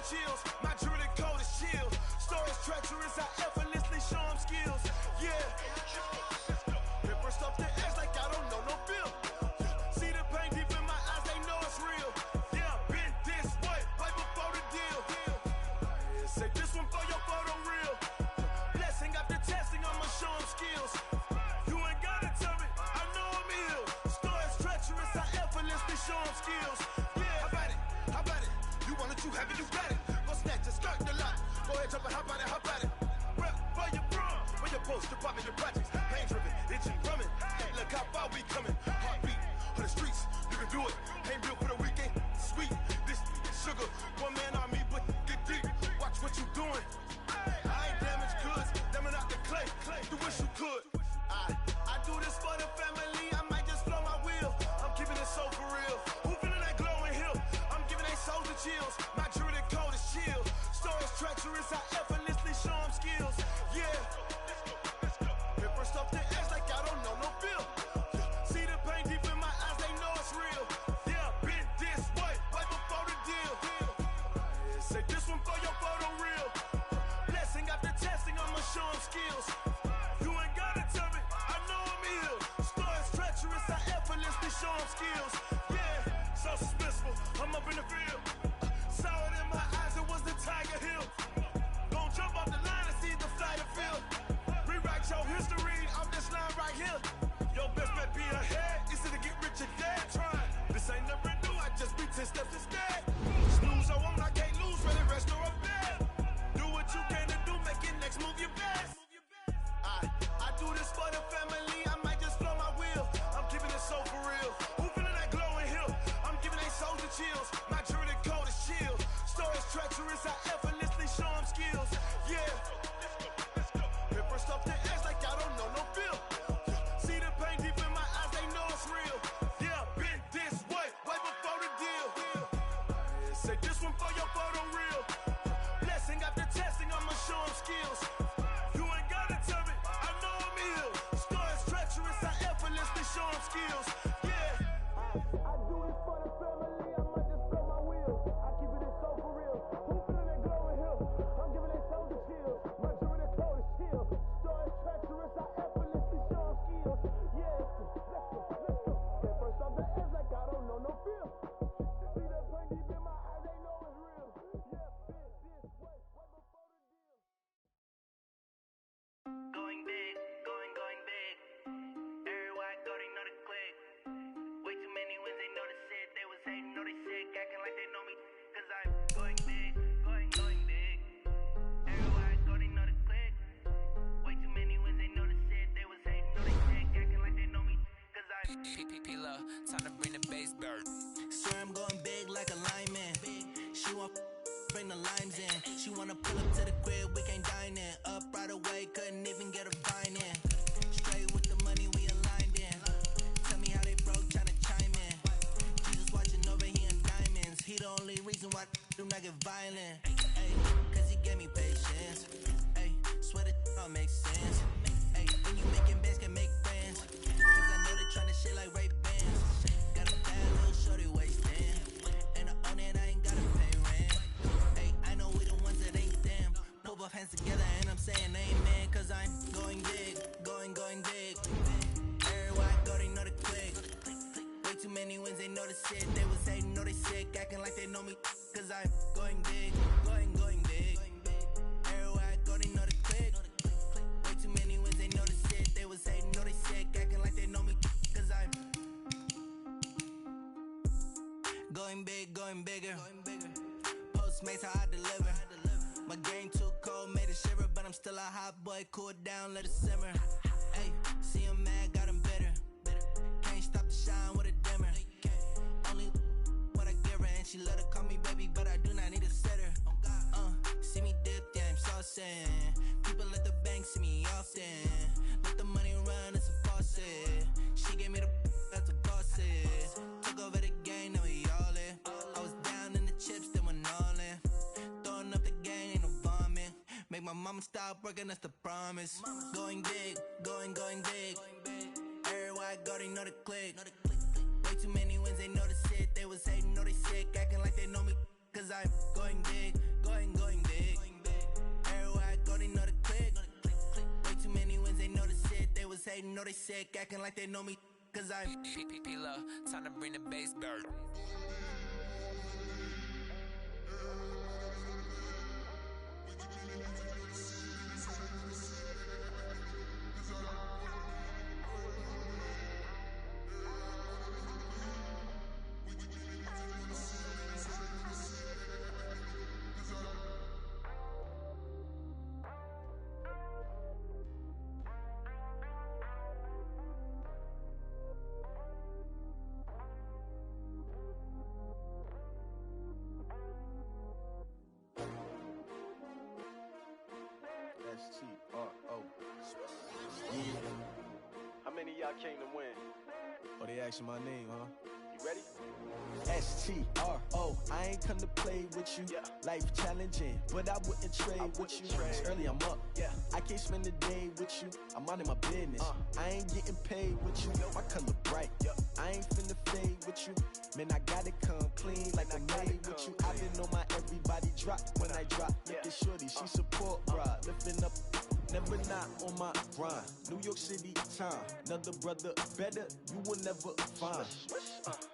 chills. My jewelry code is chill. Stories treacherous, I effortlessly show them skills. Yeah. Paper stuff the edge like I don't know no bill. See the pain deep in my eyes, they know it's real. Yeah, been this way, right before the deal. Say this one for your photo reel. Blessing after testing, I'ma show them skills. You ain't gotta tell me, I know I'm ill. Stories treacherous, I effortlessly show them skills. Yeah, how about it? How about it? You want it, you have it, you got it. Go snatch it, skirt the lot. Go ahead, jump it, how about it? How about it? Rep for your bro, for your post, your pop, your projects. Pain driven, itching, drumming. Hey, look how far we coming. Heartbeat for the streets, you can do it. Ain't built for the weekend. Sweet, this sugar. One man army, but get deep. Watch what you doing. I ain't damaged goods, damn it out the clay. You wish you could. I do this for the family. I might just blow my wheel. I'm keeping it so for real. Who feeling that glowing hill? I'm giving they souls the chills. My jewelry code is chill. Stories treacherous, I effortlessly show them skills. Yeah. Paper stuff the edge like I don't know no bill. See the pain deep in my eyes, they know it's real. Yeah, been this way, right before the deal. Say this one for your photo reel. Blessing after testing, I'ma show them skills. You ain't gotta tell me, I know I'm ill. Stories treacherous, I effortlessly show them skills. Yeah, so suspenseful, I'm up in the field. Saw it in my eyes, it was the Tiger Hill. Gon' jump off the line and see the flight of field. Rewrite your history off this line right here. Your best bet be ahead, easy to get rich or dead. Trying, this ain't never new, I just be 10 steps instead. Snooze I won't, I can't lose, ready, rest or up bed. Do what you can to do, make it next move your best. I do this for the family, I might just blow my wheel. I'm keeping it so for real. Who feeling that glowing hill? I'm giving they souls the chills. My jewelry code is chill. Stories treacherous, I effortlessly show them skills. Yeah. Paper stuff the edge like I don't know no bill. See the pain deep in my eyes, they know it's real. Yeah, been this way, right before the deal. Say this one for your photo reel. Blessing after testing, I'ma show them skills. You ain't gotta tell me, I know I'm ill. Stories treacherous, I effortlessly show them skills. Yeah. I do this for the family, I might just blow my wheel. I keep it so for real. Who feeling that glowing hill? I'm giving they souls the chills. My jewelry code is chill. Stories treacherous, I effortlessly show them skills. Yeah, let's go. Get first off the edge like I don't know no feel. See that pain deep in my eyes, they know it's real. Yeah, been this way, right before the deal. Going big, going big. Everywhere I go, they know the click. Way too many wins, they know the shit. They was hating, know they sick, acting like they know me. Cause I'm going big, going big. Everywhere I go, they know the click. Way too many wins, they know the shit. They was hating, know they sick, acting like they know me. Cause I'm P-P-P-Love, time to bring the bass bird. Swear I'm going big like a lineman. She want bring the limes in. She wanna pull up to the crib, we can't dine in. Up right away, couldn't even get a vine in. Straight with the money, we aligned in. Tell me how they broke, tryna chime in. Jesus watching over, he in diamonds. He the only reason why do not get violent. Ay, cause he gave me patience. Ay, swear that all makes sense. Ay, when you making bands, can make friends. Cause I know they tryna shit like Ray-Bans. Got a bad little shorty wasting. And I own it, I ain't gotta pay rent. Ay, I know we the ones that ain't them. Pull both hands together and I'm saying amen. Cause I'm going big, going big. Everywhere I go, they know the click. Way too many wins, they know the shit. They was hating, know they sick, acting like they know me. Cause I'm going big, going big. Everywhere I go, they know the click. Way too many wins, they know the shit. They was hating, know they sick, acting like they know me. Cause I'm going big, going bigger. Postmates, how I deliver. My game too cold, made it shiver. But I'm still a hot boy, cool down, let it simmer. Ay, see him mad, got him bitter. Can't stop the shine with a dimmer. Only what I give her, and she let her call me baby, but I do not need a sitter. See me dip, yeah, I'm saucing. People at the bank see me often. Let the money run, it's a faucet. She gave me the that's a bosses. Took over the game, now we all in. I was down in the chips, then went all in. Throwing up the game, ain't no vomit. Make my mama stop working, that's the promise. Going big, going big. Everywhere I go, they know the click. Way too many wins, they know the shit. They was hating, know they sick, acting like they know me. Cause I'm going big, they know they sick, acting like they know me, cause I'm P-Lo, time to bring the bass bird. S-T-R-O. How many of y'all came to win? Oh, they asking my name, huh? You ready? S-T-R-O. I ain't come to play with you. Yeah. Life challenging, but I wouldn't trade with you. It's early, I'm up. Yeah. I can't spend the day with you. I'm out in my business. I ain't getting paid with you. My color bright. I ain't finna fade with you. Man, I gotta come clean like I'm made with you. I been on my everybody drop when I drop. Look at shorty, she support, bruh. Lifting up, never not on my grind. New York City time, another brother better, you will never find.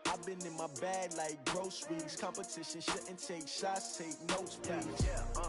I've been in my bag like groceries. Competition shouldn't take shots, take notes, please.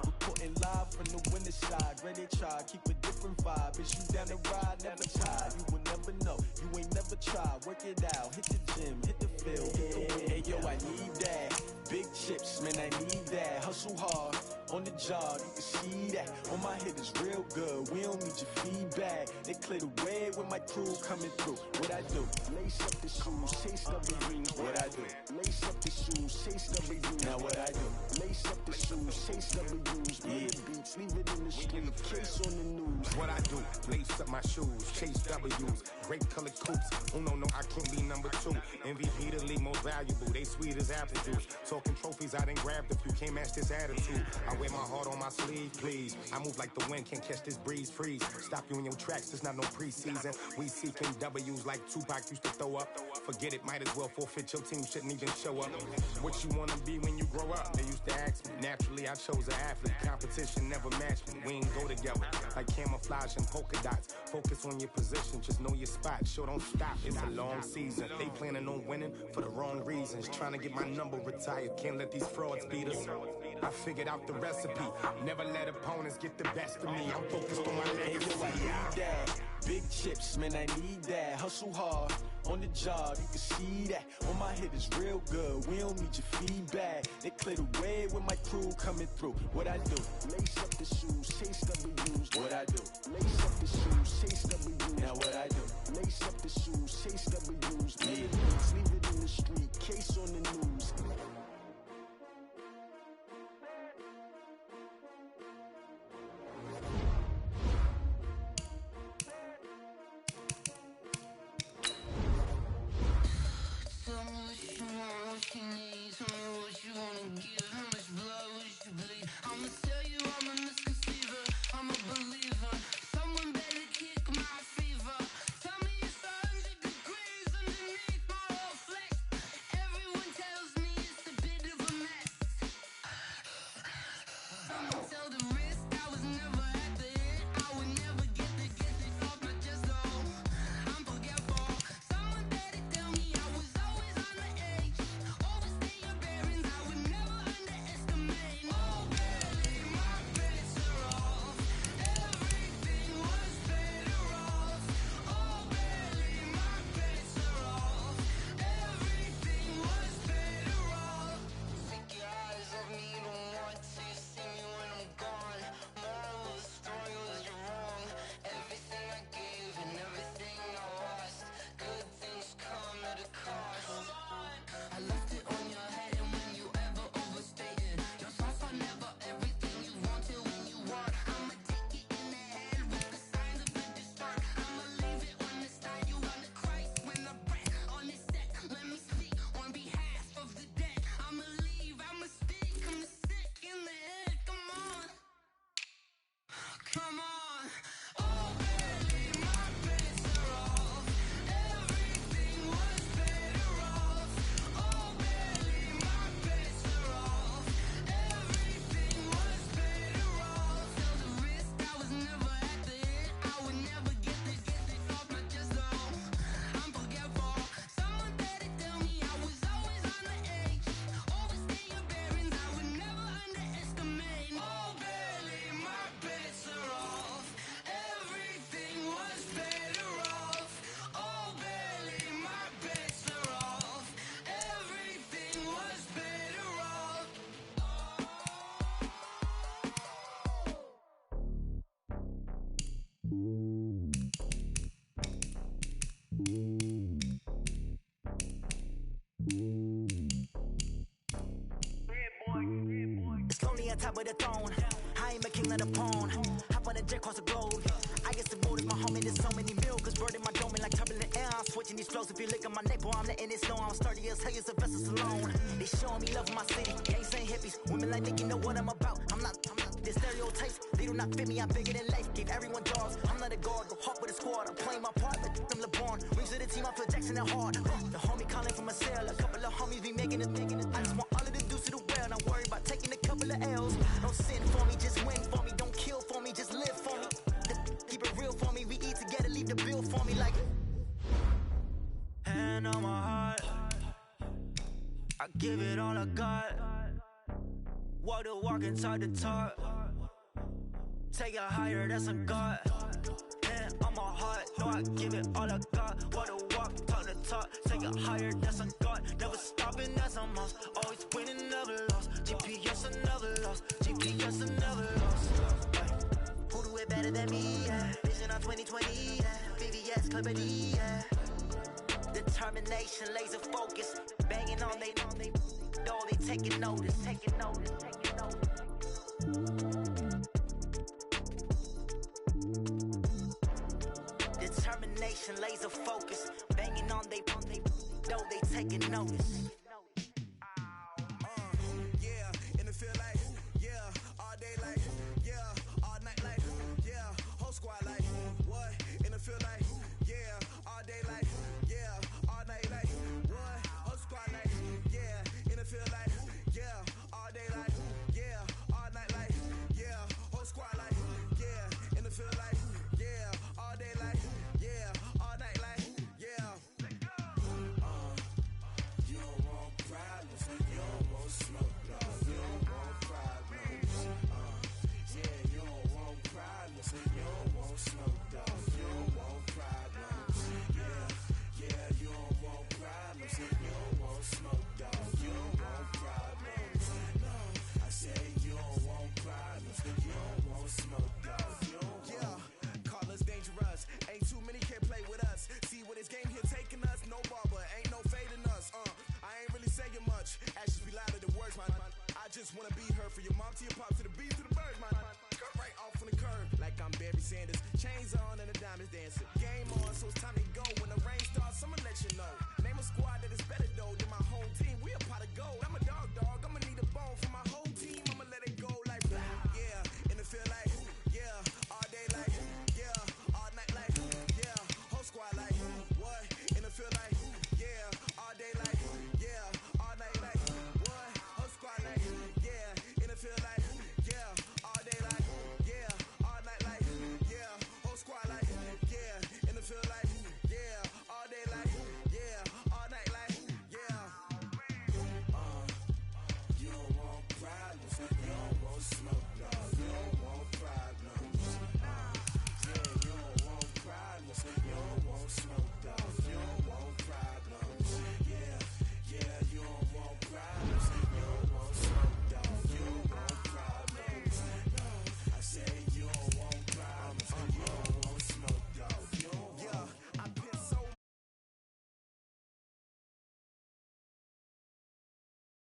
Reporting live from the winter side. Ready to try, keep a different vibe. Is you down the ride, never tired. You will never know, you ain't never tried. Work it out, hit the gym, hit the field, hit the wind. Hey yo, I need that. Big chips, man, I need that. Hustle hard, on the job, you can see that. On my hit is real good, we don't need your feedback. They clear the way with my crew coming through. What I do? Lace up the shoes, chase W's. What I do? Lace up the shoes, chase W's. Now what I do? Lace up the shoes, chase W's. Bring the beats, leave it in the street, case on the news. What I do? Lace up my shoes, chase W's. Great colored coops. Oh no, I can't be number 2. MVP the league most valuable. They sweet as apple juice. Talking trophies, I done grabbed a few. Can't match this attitude. I wear my heart on my sleeve, please. I move like the wind, can't catch this breeze. Freeze. Stop you in your tracks, there's not no preseason. We seeking W's like Tupac used to throw up. Forget it, might as well forfeit. Your team shouldn't even show up. What you wanna be when you grow up? They used to ask me. Naturally, I chose an athlete. Competition never matched me. We ain't go together like camouflage and polka dots. Focus on your position, just know your spot. Sure, don't stop. It's a long season. They planning on winning for the wrong reasons. Trying to get my number retired. Can't let these frauds beat us. I figured out the recipe. Never let opponents get the best of me. I'm focused on my legacy. Hey, yo, I need that. Big chips, man, I need that. Hustle hard, on the job, you can see that. On my hit is real good, we don't need your feedback. They clear the way with my crew coming through. What I do? Lace up the shoes, chase W's. What I do? Lace up the shoes, chase W's. Now what I do? Lace up the shoes, chase W's. Leave it in the street, case on the news. Tell me what you want, what you need. Tell me what you wanna give. How much blood would you bleed? I'ma tell you I'm a misconceiver. I'm a believer. Someone better kick side with a throne. I ain't a king, not a pawn. Hop on a jet across the globe. I get some gold as my homie, there's so many mil. Cause bird in my dome like turbulent air. I'm switching these flows. If you look at my neck, boy, I'm letting it snow. I'm sturdy as hell as a vessel alone. They showing me love in my city. Gangs ain't hippies. Women like Nicky know what I'm about. I'm not the stereotypes. They do not fit me. I'm bigger than life. Gave everyone dogs. I'm not a guard. Go hard with a squad. I'm playing my part. But I'm LeBron. Rings to the team. I feel Jackson and hard. The homie calling from a cell. A couple of homies be making it. I just want all of the dudes to the well. Not worry about taking a couple of L's. Don't sin for me. Just win for me. Don't kill for me. Just live for me. Keep it real for me. We eat together. Leave the bill for me like. Hand on my heart. I give it all I got. Walk the walk inside the talk. Take it higher, that's a God. Hand on my heart, no, I give it all I got. Walk the walk, talk the talk. Take it higher, that's a God. Never stopping, that's a must. Always winning, never lost. GPS, I never lost. GPS, I never lost. Who do it better than me? Yeah. Vision on 2020, yeah. VVS, Clippity, yeah. Determination, laser focus. Banging on they know they taking notice. Determination, laser focus. Banging on they know they taking notice.